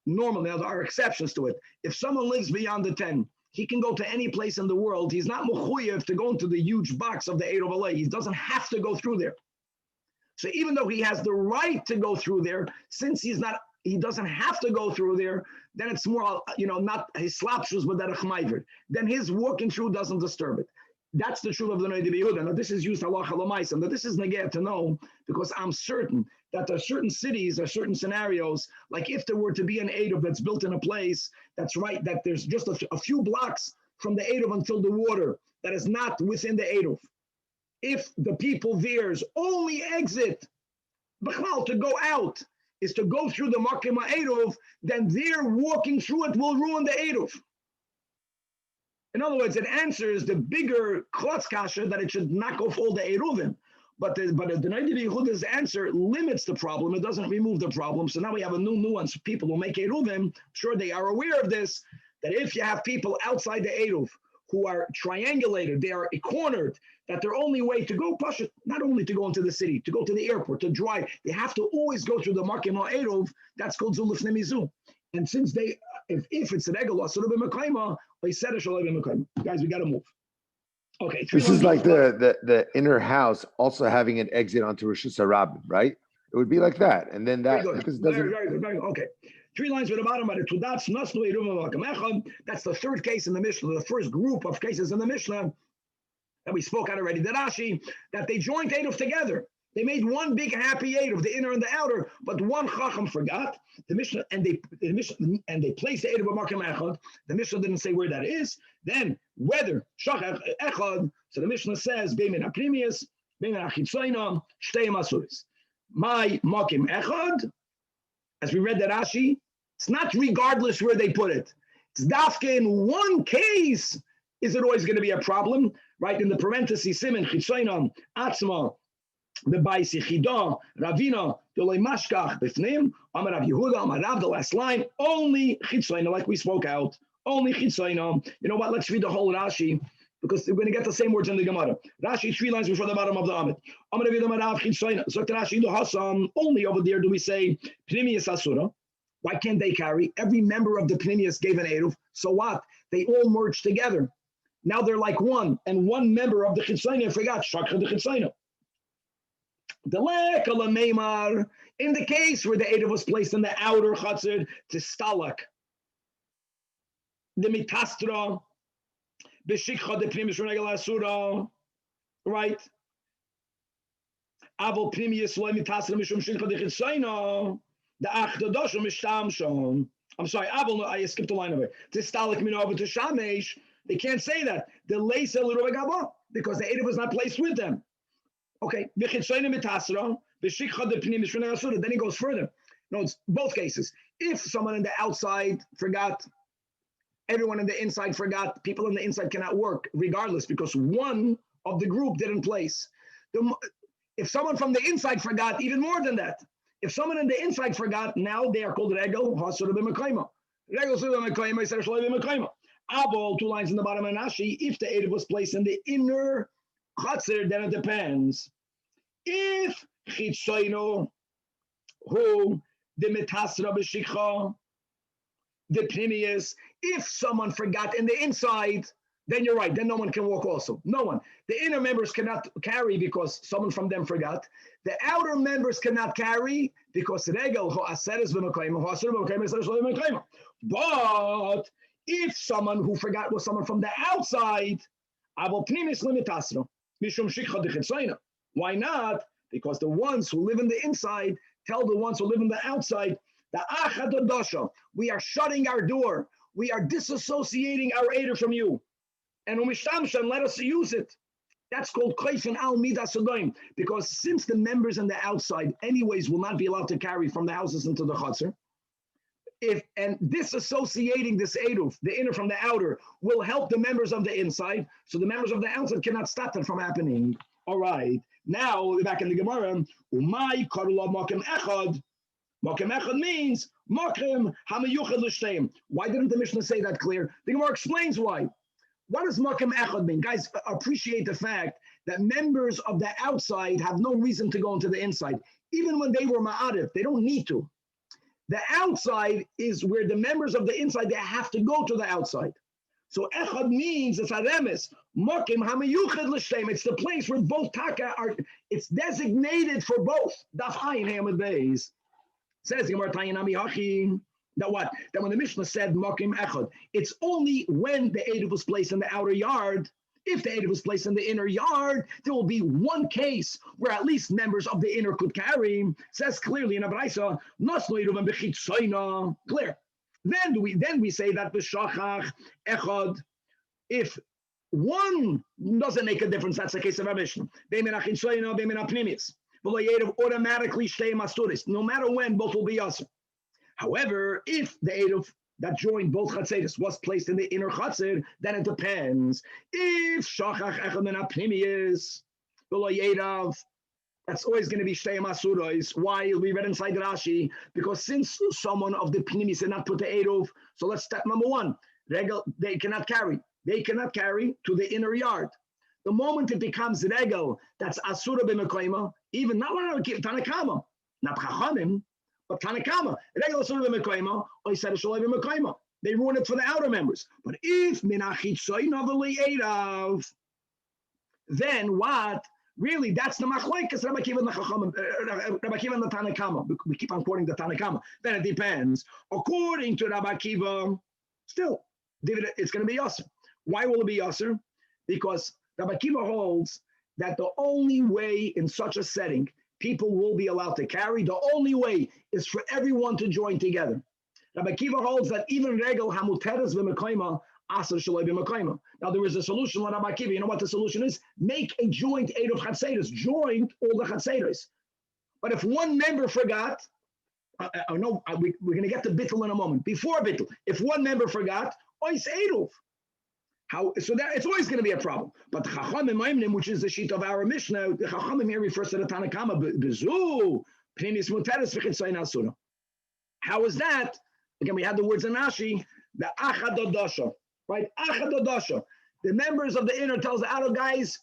Normally, there are exceptions to it. If someone lives beyond the 10, he can go to any place in the world. He's not mechuyev to go into the huge box of the Eruv LA. He doesn't have to go through there. So even though he has the right to go through there, since he doesn't have to go through there, then it's more, not his slapshus, but that a chmayver. Then his walking through doesn't disturb it. That's the truth of the Noida Yehuda. Now this is used halacha l'maisa. Now this is negeh to know, because I'm certain that there are certain cities, there are certain scenarios, like if there were to be an Eruv that's built in a place that's right, that there's just a few blocks from the Eruv until the water that is not within the Eruv. If the people there's only exit, b'chlal, to go out, is to go through the Makim Eruv, then their walking through it will ruin the Eruv. In other words, it answers the bigger klotz kasha that it should knock off all the Eruvin. But the Noida Yehuda's answer limits the problem. It doesn't remove the problem. So now we have a new nuance. People who make Eruvin, sure they are aware of this, that if you have people outside the Eruv who are triangulated, they are cornered, that their only way to go, not only to go into the city, to go to the airport, to drive, they have to always go through the Makim Eruv. That's called Zuluf Nemizu. And since they, if it's an Egel, so they said guys, we got to move. Okay. This is like the inner house also having an exit onto Rosh Hashanah, right? It would be like that, and then that because it doesn't. Very good. Okay. 3 lines with the bottom of it. That's the third case in the Mishnah, the first group of cases in the Mishnah that we spoke out already. The Rashi, that they joined Eruv together. They made one big happy Eruv, the inner and the outer, but one Chacham forgot the Mishnah, and they placed the Eruv Makim Echad. The Mishnah didn't say where that is. Then whether Shachach Echad, so the Mishnah says Beimin Aprimius, Beimin Achitzoinam, Shtei Masuris. My Makim Echad, as we read that Rashi, it's not regardless where they put it. It's dafke in one case. Is it always going to be a problem? Right in the parentheses, Simen Chitzoinam Atzma. The Baisi Chida, Ravina, Dolay Mashkach, Bifnim, Amar Rav Yehuda, Amar Rav, the last line, only Chitzoina, like we spoke out, only Chitzoina. You know what? Let's read the whole Rashi, because we're going to get the same words in the Gemara. Rashi, 3 lines before the bottom of the Amid. Amar Rav Yehuda, Amar Rav, Chitzoina. So Rashi, the Hassan, only over there do we say Pnimius Asura. Why can't they carry? Every member of the Pnimius gave an Eruv. So what? They all merged together. Now they're like one, and one member of the Chitzoina forgot, Shakha the Chitzoina. In the case where the Eruv was placed in the outer chutzner to stalak, the mitastra, b'shikcha de primis renegel asura, right? Avol primius loy mitastra mishum shikcha de chitzayna, the achdadosh mishtam shon. I'm sorry, Avol. I skipped a line over. To stalak minova to shamesh. They can't say that. The leisa l'rovegaba because the Eruv was not placed with them. Okay, then he goes further. No, it's both cases. If someone in the outside forgot, everyone in the inside forgot, people on the inside cannot work regardless because one of the group didn't place. If someone from the inside forgot, even more than that. If someone in the inside forgot, now they are called regel, hasura b'mekayma. Regel hasura b'mekayma, yisrael shalai b'mekayma. Abol, 2 lines in the bottom of Nashi, if the Eruv was placed in the inner chutzner, then it depends. If chitzoino, who the metasra b'shikha, the pnimius, if someone forgot in the inside, then you're right. Then no one can walk also. No one. The inner members cannot carry because someone from them forgot. The outer members cannot carry because regel ho'aseres v'mekayim, ho'aser v'mekayim, ho'aser v'mekayim. But if someone who forgot was someone from the outside, avol pnimius limitasra. Why not? Because the ones who live in the inside tell the ones who live in the outside, we are shutting our door. We are disassociating our Eder from you. And let us use it. That's called Kleifin al Midas Agoyim. Because since the members on the outside anyways will not be allowed to carry from the houses into the chutzner, and disassociating this eruv, the inner from the outer, will help the members of the inside, so the members of the outside cannot stop that from happening. All right. Now back in the Gemara, umay karula makim echad. Makim echad means makim hamayuchad l'shteim. Why didn't the Mishnah say that clear? The Gemara explains why. What does makim echad mean? Guys, appreciate the fact that members of the outside have no reason to go into the inside. Even when they were ma'arif, they don't need to. The outside is where the members of the inside, they have to go to the outside. So echad means, it's haremes, makim hamayuchad l'shteim. It's the place where both taka are, it's designated for both. Daf ayin hamad beis. Says Gemara Tayanami Hachi. That what? That when the Mishnah said makim echad, it's only when the eruv was placed in the outer yard. If the eruv was placed in the inner yard, there will be one case where at least members of the inner could carry. Says clearly in Abraisa, nasno eruvin b'chitzoyna. Clear. Then we say that the shachach echad, if one doesn't make a difference, that's the case of our Mishnah. Automatically shtei masturis. No matter when, both will be yasser. However, if the eruv that joined both chatzeris was placed in the inner chatzer, then it depends. If shachach echad min hapnimius v'lo yedav, that's always going to be shtei masuros. Why? We read inside Rashi, because since someone of the pnimis did not put the eruv, so let's step number one. They cannot carry. They cannot carry to the inner yard. The moment it becomes regel, that's asura b'mekoima, even not Tanakama, not chachamim, but Tanakama. Regel asura b'mekoima, or he said shalai b'mekoima. They ruin it for the outer members. But if minachitzoyna v'le'erav, then what? Really, that's the machlokes Rabbi Akiva and the Chachamim, Rabbi Akiva and the Tanakama. We keep on quoting the Tanakama. Then it depends. According to Rabbi Akiva, still, it's going to be yasser. Why will it be yasser? Because Rabbi Akiva holds that the only way in such a setting people will be allowed to carry, the only way is for everyone to join together. Rabbi Akiva holds that even regel hamuteres v'mekoima asar shaloi b'mekoima. Now there is a solution on Rabbi Akiva. You know what the solution is? Make a joint eruv chatzeros, joint all the chatzeros. But if one member forgot, we're going to get to bittul in a moment. Before bittul, if one member forgot, ois eruv. So that it's always going to be a problem. But Chachamim, which is the sheet of our Mishnah, the Chachamim here refers to the Tanakama. Bezu, Pnimis Muteres v'chitzoyin asura. How is that? Again, we had the words in Rashi, the Achadodasha, right? Achadodasha. The members of the inner tells the outer guys,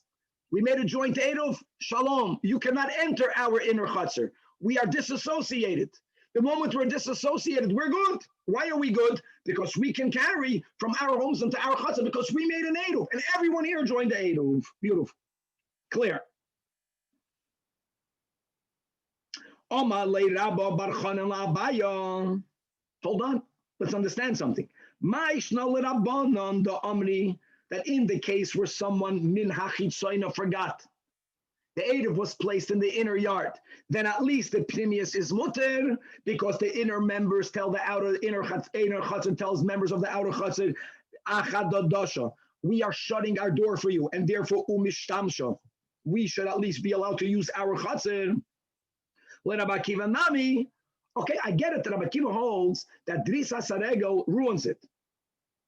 we made a joint eruv, shalom. You cannot enter our inner chutzner. We are disassociated. The moment we're disassociated, we're good. Why are we good? Because we can carry from our homes into our chutzner because we made an eruv, and everyone here joined the eruv. Beautiful, clear. Hold on, let's understand something. That in the case where someone min hachitzoyna forgot, the eruv was placed in the inner yard, then at least the pnimius is muter, because the inner members tell the outer inner chutzner tells members of the outer chutzner, achadodasha, we are shutting our door for you, and therefore umishtamsha, we should at least be allowed to use our chutzner. Let Rabbi Akiva nami. Okay, I get it that Rabbi Akiva holds that drisa sarego ruins it,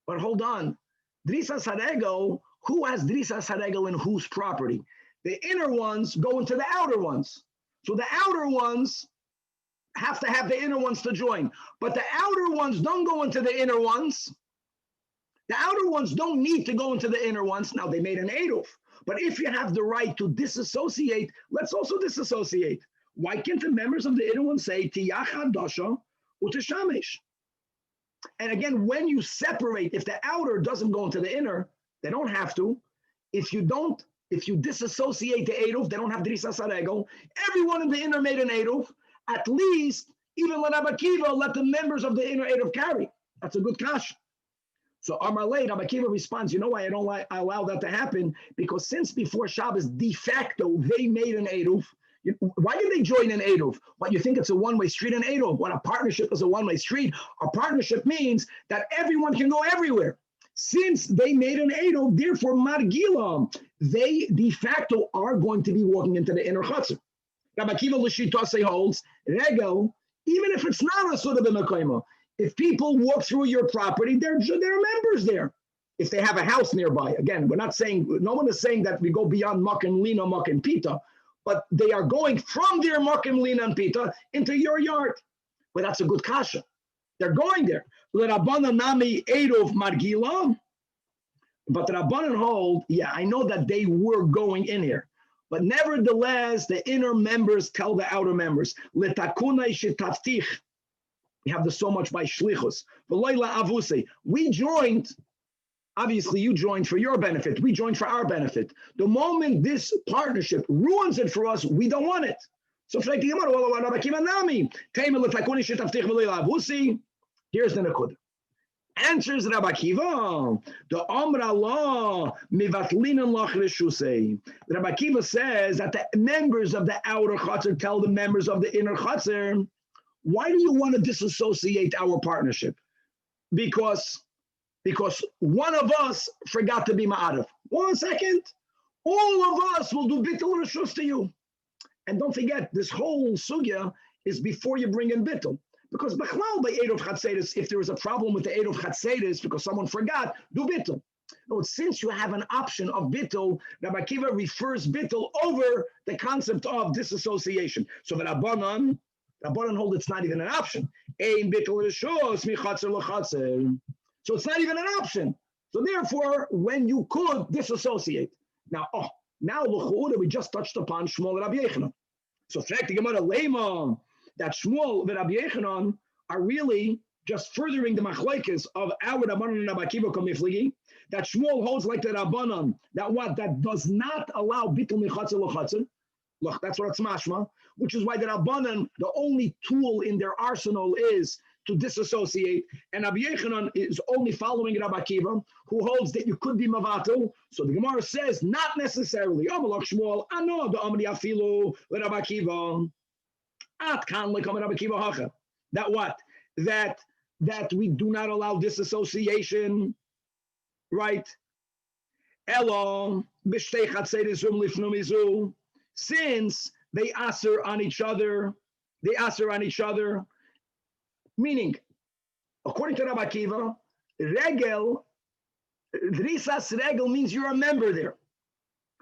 but hold on, drisa sarego, who has drisa sarego in whose property? The inner ones go into the outer ones. So the outer ones have to have the inner ones to join. But the outer ones don't go into the inner ones. The outer ones don't need to go into the inner ones. Now they made an eruv. But if you have the right to disassociate, let's also disassociate. Why can't the members of the inner ones say, Tiyachad dasha uteshamesh? And again, when you separate, if the outer doesn't go into the inner, they don't have to. If you disassociate the eruv, they don't have drisa sarego. Everyone in the inner made an eruv. At least, even when Rabbi Akiva let the members of the inner eruv carry. That's a good kash. So Amarle, Rabbi Akiva responds, you know why I allow that to happen? Because since before Shabbos, de facto, they made an eruv. Why did they join an eruv? What, you think it's a one-way street in eruv? What, a partnership is a one-way street? A partnership means that everyone can go everywhere. Since they made an eruv, therefore margilam, they de facto are going to be walking into the inner chutzner. Rabbi Akiva l'shitase holds regel, even if it's not a sort of a mekayma, If people walk through your property, they're members there. If they have a house nearby, again, we're not saying, no one is saying that we go beyond Mak and Lina, Mak and Pita, but they are going from their Mak and Lina and Pita into your yard. Well, that's a good kasha. They're going there. L'Rabbanan nami Eruv Margila. But the Rabbanan hold, yeah, I know that they were going in here. But nevertheless, the inner members tell the outer members, L'Takunai Shetaftich. We have this so much by Shlichus. V'loila Avuse. We joined, obviously you joined for your benefit. We joined for our benefit. The moment this partnership ruins it for us, we don't want it. So here's the Nakuda. Answers Rabbi Akiva, the Amra law, Mivatlin and Lachreshusei. Rabbi Akiva says that the members of the outer Chatzar tell the members of the inner Chatzar, why do you want to disassociate our partnership? Because one of us forgot to be Ma'arif. 1 second, all of us will do Bittul Reshus to you. And don't forget, this whole sugya is before you bring in Bittul. Because Bechlal by Eruv Chatzeris, if there is a problem with the Eruv Chatzeris because someone forgot, do Bittul. No, since you have an option of Bittul, Rabbi Akiva refers Bittul over the concept of disassociation. So the Rabbanan hold it's not even an option. Ein Bittul Reshus mi Chatzer l'Chatzer. So it's not even an option. So therefore, when you could disassociate. Now l'chu'udah, we just touched upon Shmuel and Rabbi Yechanan. So fact the Gemara Lema, that Shmuel and Rabbi Yechanan are really just furthering the machlekes of our Rabbanan and Rabbi Akiva Komifligi. That Shmuel holds like the Rabbanan, that does not allow Bittul Mechatzer L'Chatzer. Look, that's what it's mashma, which is why the Rabbanan, the only tool in their arsenal is to disassociate, and Rabbi Yechanan is only following Rabbi Akiva, who holds that you could be mavato. So the Gemara says, not necessarily. Amalach Shmuel, ano the Amri Afilu Rabbi Akiva. At kan lekam Rabbi Akiva hacha. That what? That we do not allow disassociation, right? Elo b'shtei chatzeris lifnu mizu. Since they aser on each other, meaning, according to Rabbi Akiva, regel, drisas regel means you're a member there.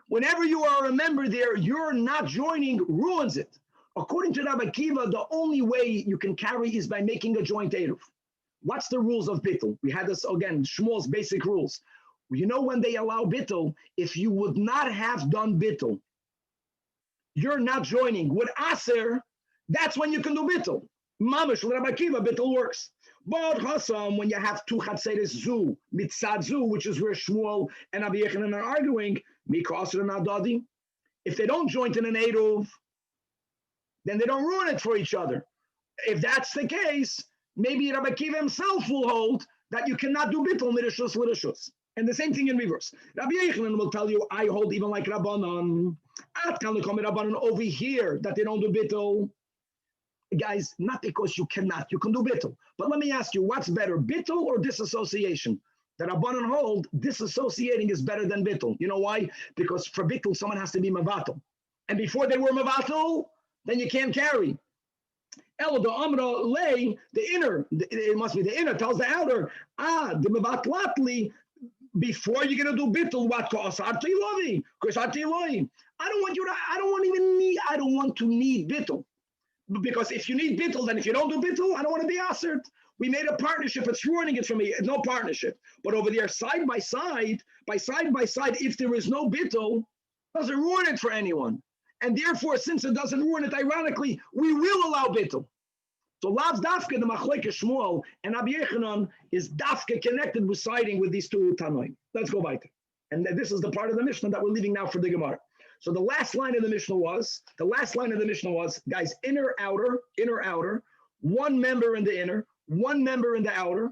Whenever you are a member there, you're not joining ruins it. According to Rabbi Akiva, the only way you can carry is by making a joint eruv. What's the rules of bittul? We had this again, Shmuel's basic rules. You know when they allow bittul, if you would not have done bittul, you're not joining. With aser, that's when you can do bittul. Mamish, Rabbi Akiva, bittul works. But Hassan, when you have two chatzeres zu, mitzad zu, which is where Shmuel and Rabbi Yechanan are arguing, mikaser and adadi, if they don't join in an eruv, then they don't ruin it for each other. If that's the case, maybe Rabbi Akiva himself will hold that you cannot do bittul mirishus l'rishus. And the same thing in reverse. Rabbi Yechanan will tell you, I hold even like Rabbanan. At kan lekom Rabbanan over here that they don't do bittul. Guys, not because you cannot, you can do bittul. But let me ask you, what's better, bittul or disassociation? The Rabbanan hold, disassociating is better than bittul. You know why? Because for bittul, someone has to be mavatal. And before they were mavatal, then you can't carry. El the amra lay, the inner, it must be the inner, tells the outer, the mavatlatli, before you're gonna do bittul, what kosarti lovi? Kosarti lovi. I don't want to need bittul. Because if you need bittul, then if you don't do bittul, I don't want to be assert. We made a partnership, it's ruining it for me, no partnership. But over there, side by side, if there is no bittul, doesn't ruin it for anyone. And therefore, since it doesn't ruin it, ironically, we will allow bittul. So Lav's Dafka, the Machleke Shmuel, and Rabbi Yechanan is Dafka connected with siding with these two Tanoim. Let's go weiter. And this is the part of the Mishnah that we're leaving now for the Gemara. So the last line of the Mishnah was, guys, inner, outer, one member in the inner, one member in the outer.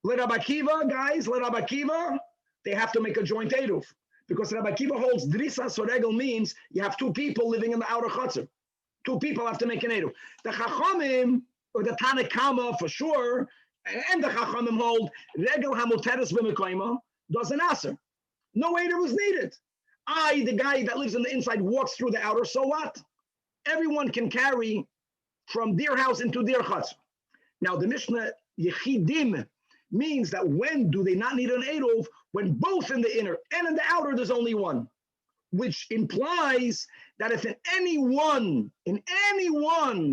Let Rabbi Akiva, they have to make a joint eruv. Because Rabbi Akiva holds Drisa Soregel means you have two people living in the outer chutzner. Two people have to make an eruv. The Chachamim, or the Tanach for sure, and the Chachamim hold Regel Hamuteres B'Mekoima doesn't answer. No eruv is needed. The guy that lives on the inside, walks through the outer, so what? Everyone can carry from their house into their chutzner. Now the Mishnah Yechidim means that when do they not need an Eruv? When both in the inner and in the outer there's only one, which implies that if in any one,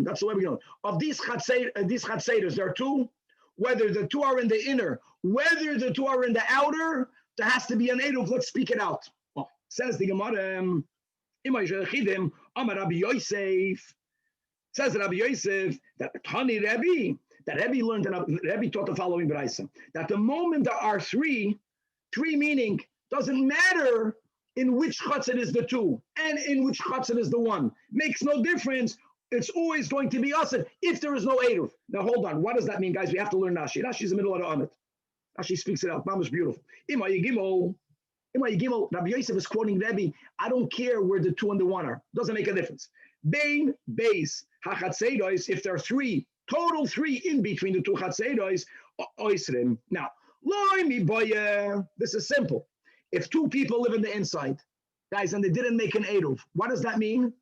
that's the way we go, of these chatzeders, there are two, whether the two are in the inner, whether the two are in the outer, there has to be an Eruv. Let's speak it out. Well, says the Gemara, Amar Rabbi Yosef, says Rabbi Yosef that Tani Rebbe, that Rebbe learned, and Rebbe taught the following brayso, that the moment there are three meaning doesn't matter in which chutzit is the two and in which chutzit is the one. Makes no difference. It's always going to be usher if there is no eruv. Now hold on. What does that mean, guys? We have to learn Rashi. Rashi is the middle of the Amit. Rashi speaks it out. Mama's beautiful. Ima Yigimol, Rabbi Yosef is quoting Rebbe. I don't care where the two and the one are. Doesn't make a difference. Bein, beis, hachatzeidos, if there are three, total three in between the two chatzeidos, oisrim. Now, loi mi boye, this is simple. If two people live in the inside, guys, and they didn't make an eruv, what does that mean?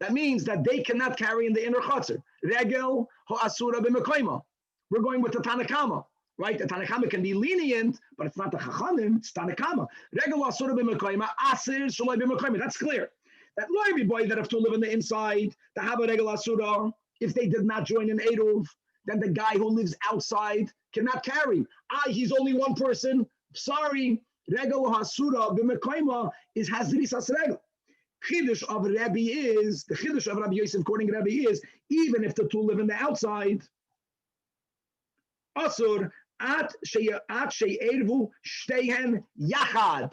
That means that they cannot carry in the inner chutzner. Regel ha'asura b'mekoyma. We're going with the Tanakama, right? The Tanakama can be lenient, but it's not the Chachamim, it's Tanakama. Regel ha'asura b'mekoyma, asir shaloi b'mekoyma. That's clear. That loi mi boye, that if two live in the inside, to have a regel asura, if they did not join an eruv, then the guy who lives outside cannot carry. He's only one person. Sorry. Regel hasura b'mekoyma is hazrisas regel. Chiddush of Rabbi is, the Chiddush of Rabbi Yosef quoting Rabbi is, even if the two live in the outside, asur at she'ervu shtehen yachad.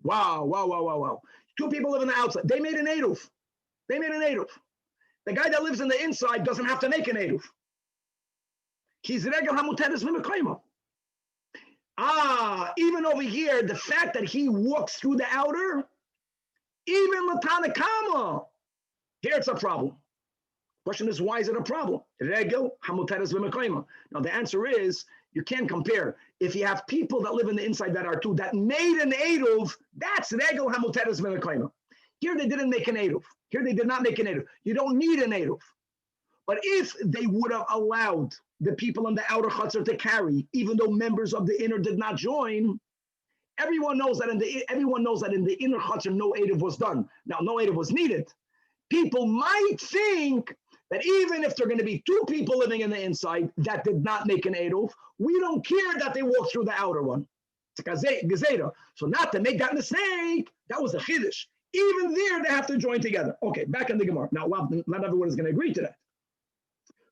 Wow. Two people live in the outside. They made an eruv. The guy that lives in the inside doesn't have to make an eruv. He's regel hamuteres b'mekoyma. Even over here, the fact that he walks through the outer, even Latanakama, here it's a problem. Question is, why is it a problem? Regel hamuteres b'mekoyma. Now the answer is, you can't compare. If you have people that live in the inside that are two, that made an eruv, that's regel hamuteres b'mekoyma. Here they didn't make an eruv. Here they did not make an eruv. You don't need an eruv. But if they would have allowed the people in the outer chutzner to carry, even though members of the inner did not join, everyone knows that in the inner chutzner no eruv was done. Now, no eruv was needed. People might think that even if there are going to be two people living in the inside that did not make an eruv, we don't care that they walk through the outer one. It's a gezerah. So not to make that mistake, that was a chiddush. Even there, they have to join together. Okay, back in the Gemara. Now, not everyone is going to agree to that.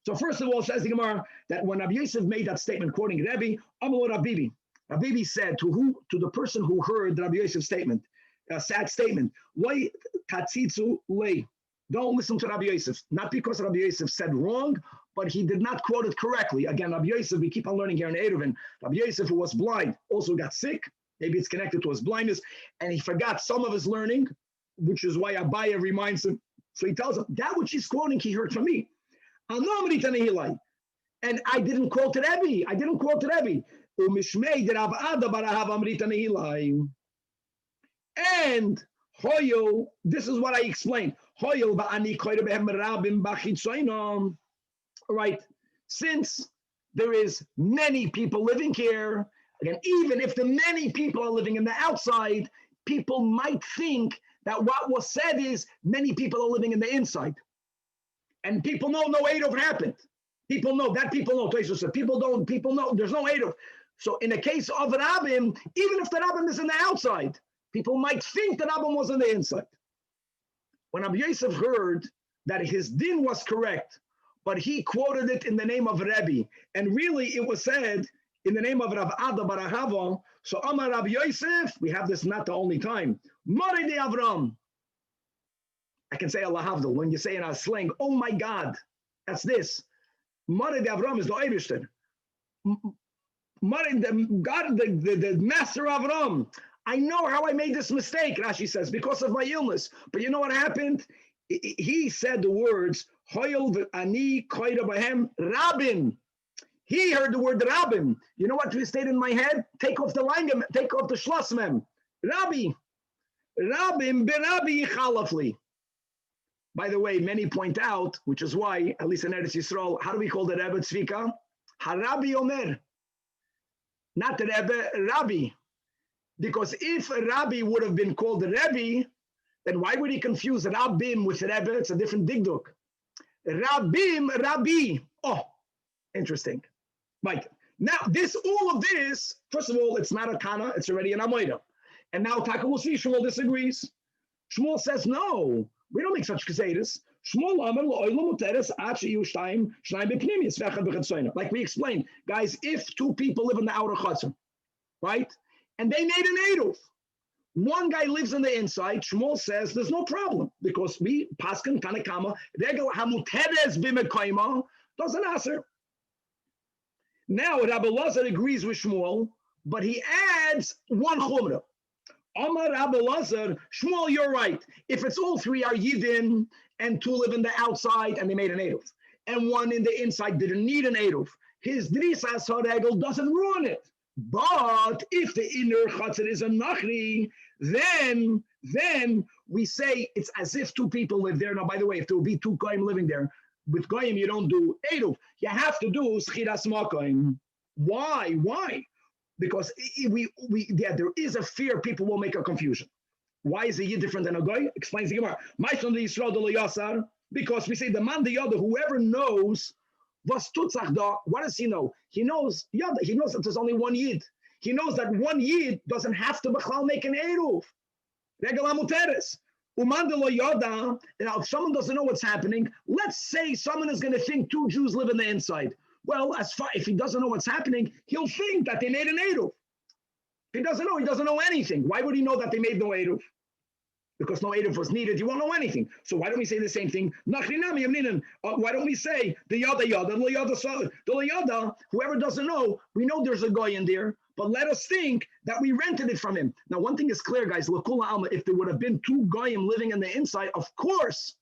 So first of all, says the Gemara that when Rabbi Yosef made that statement, quoting Rebbe, Amalo Rabbibi, Rabbibi said to the person who heard Rabbi Yosef's statement, a sad statement, Loi tatzitzu lei. Don't listen to Rabbi Yosef. Not because Rabbi Yosef said wrong, but he did not quote it correctly. Again, Rabbi Yosef, we keep on learning here in ERUVIN, Rabbi Yosef, who was blind, also got sick. Maybe it's connected to his blindness, and he forgot some of his learning, which is why Abaya reminds him. So he tells him, that which he's quoting, he heard from me. And I didn't quote Rebbe. And Hoyo, this is what I explained. All right, since there is many people living here, again, even if the many people are living in the outside, people might think that what was said is many people are living in the inside. And people know no Eruv happened. People know, Tosfos said, people know, there's no Eruv. So in the case of Rabbim, even if the Rabbim is in the outside, people might think that Rabbim was on the inside. When Rabbi Yosef heard that his din was correct, but he quoted it in the name of Rebbe, and really it was said in the name of Rav Ada bar Ahava, so Amar Rabbi Yosef, we have this not the only time, Mordechay Avram. I can say Allah Havdil when you say in our slang, oh my God, that's this. Mordechay Avram is the Eibishter. God, the master Avram. I know how I made this mistake, Rashi says, because of my illness. But you know what happened? He said the words, Hoyel v'ani koyda b'hem Rabbim. He heard the word Rabbim. You know what stayed in my head? Take off the Schlossmem. Rabbi. Rabbim b'Rabbi chalafli. By the way, many point out, which is why, at least in Eretz Yisrael, how do we call the Rebbe Tzvika? Harabi Omer. Not the Rebbe, Rabbi. Because if a Rabbi would have been called a Rebbe, then why would he confuse Rabbim with Rebbe? It's a different digduk. Rabbim, Rabbi. Oh, interesting. Right. Now, all of this, first of all, it's not a Kana, it's already an Amoida. And now Taka will see Shmuel disagrees. Shmuel says, no, we don't make such kasedas. Like we explained, guys, if two people live in the outer chutzner, right, and they made an eruv, one guy lives in the inside, Shmuel says there's no problem because we paskin tanakama regel hamuteres b'mekayma doesn't answer. Now Rabbi Lazar agrees with Shmuel, but he adds one chumrah. Amar Rabbi Lazar, Shmuel, you're right. If it's all three are Yidin and two live in the outside and they made an eruv, and one in the inside didn't need an eruv, his drisas haregel doesn't ruin it. But if the inner chatzir is a nachri, then we say it's as if two people live there. Now, by the way, if there will be two goyim living there, with goyim you don't do eruv. You have to do schiras makoim. Why? Because there is a fear people will make a confusion. Why is a yid different than a goy? Explains the Gemara. Because we say the man the other, whoever knows. What does he know? He knows that there's only one yid. He knows that one yid doesn't have to make an eruv. Now, if someone doesn't know what's happening, let's say someone is going to think two Jews live in the inside. Well, if he doesn't know what's happening, he'll think that they made an eruv. If he doesn't know anything. Why would he know that they made no eruv? Because no eruv was needed, you won't know anything. So why don't we say the same thing? Why don't we say the yada, whoever doesn't know, we know there's a guy in there, but let us think that we rented it from him. Now, one thing is clear, guys, if there would have been two goyim living in the inside, of course,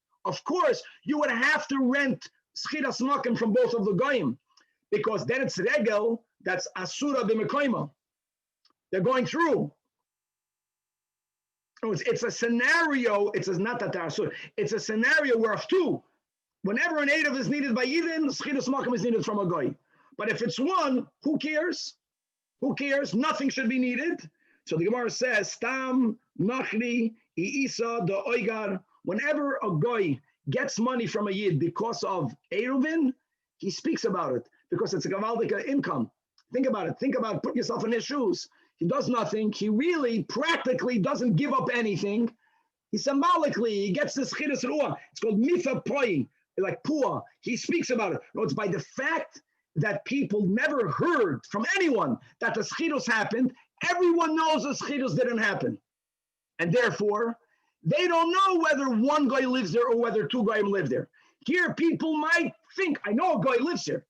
you would have to rent schiras makim from both of the goyim, because then it's regel, that's asura b'mekoyma. They're going through. It's a scenario, not that they're asur. It's a scenario where of two, whenever an eruv is needed by Yidin, schiras makim is needed from a goy. But if it's one, who cares? Nothing should be needed. So the Gemara says, Stam, Nachri, Isa, the Oigar, whenever a goy gets money from a Yid because of ERUVIN, he speaks about it because it's a gavaldik income. Think about it. Put yourself in his shoes. He does nothing. He really practically doesn't give up anything. He symbolically, he gets this chidas ruah. It's called mitha poi, like pua. He speaks about it. No, it's by the fact that people never heard from anyone that the schiros happened. Everyone knows the schiros didn't happen. And therefore, they don't know whether one guy lives there or whether two guys live there. Here, people might think, I know a guy lives here.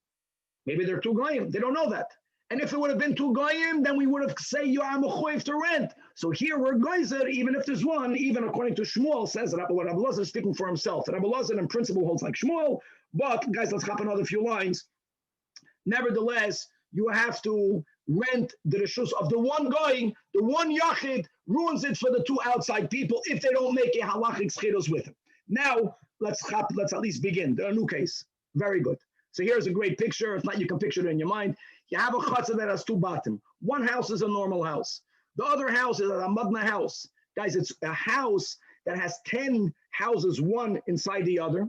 Maybe there are two goyim. They don't know that. And if it would have been two goyim, then we would have said, you are mechuyev to rent. So here we're geyser, even if there's one, even according to Shmuel, says Rabbi Lazar is speaking for himself. Rabbi Lazar in principle holds like Shmuel, but guys, let's hop another few lines. Nevertheless, you have to rent the reshus of the one goy, the one yachid ruins it for the two outside people if they don't make a halachic schiros with him. Now, let's at least begin. The new case. Very good. So here's a great picture. If not, you can picture it in your mind. You have a chutzah that has two batim. One house is a normal house. The other house is a madna house. Guys, it's a house that has 10 houses, one inside the other.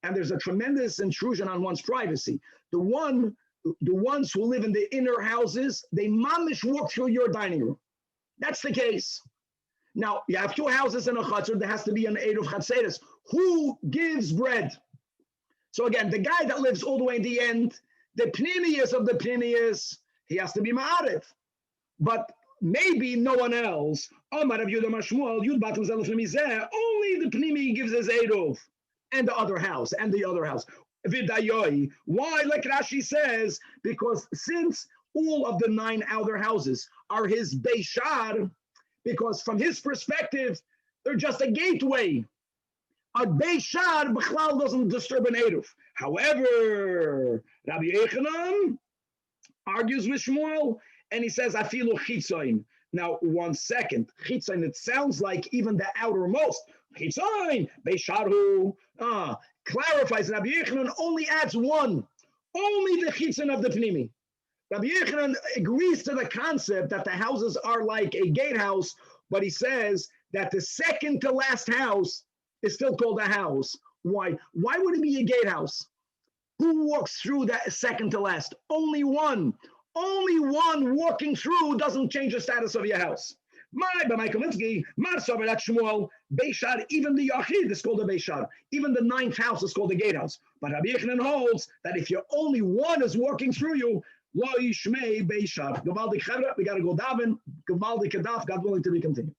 And there's a tremendous intrusion on one's privacy. The ones who live in the inner houses, they mamish walk through your dining room. That's the case. Now, you have two houses in a chutzah. There has to be an eruv chatzeres. Who gives bread? So again, the guy that lives all the way in the end, the pnimius of the pnimius, he has to be ma'arif. But maybe no one else. Only the pnimi gives his eruv, and the other house, Why? Like Rashi says, because since all of the 9 outer houses are his beishar, because from his perspective, they're just a gateway. A beishar b'chlal doesn't disturb an eruv. However, Rabbi Yechanan argues with Shmuel, and he says, afilu chitzoin. Now, 1 second. Chitzoin, it sounds like even the outermost. Chitzoin, beisharhu. Clarifies, Rabbi Yechanan only adds one. only the chitzon of the pnimi. Rabbi Yochanan agrees to the concept that the houses are like a gatehouse, but he says that the second to last house is still called a house. Why? Why would it be a gatehouse? Who walks through that second to last? Only one. Only one walking through doesn't change the status of your house. Even the Yachid is called a Beishar. Even the ninth house is called a gatehouse. But Rabbi Yochanan holds that if you're only one is walking through you, Lo Yishmei Beishar. Gavaldik Chevra, we got to go daven. Gavaldik Kadaf, God willing to be continued.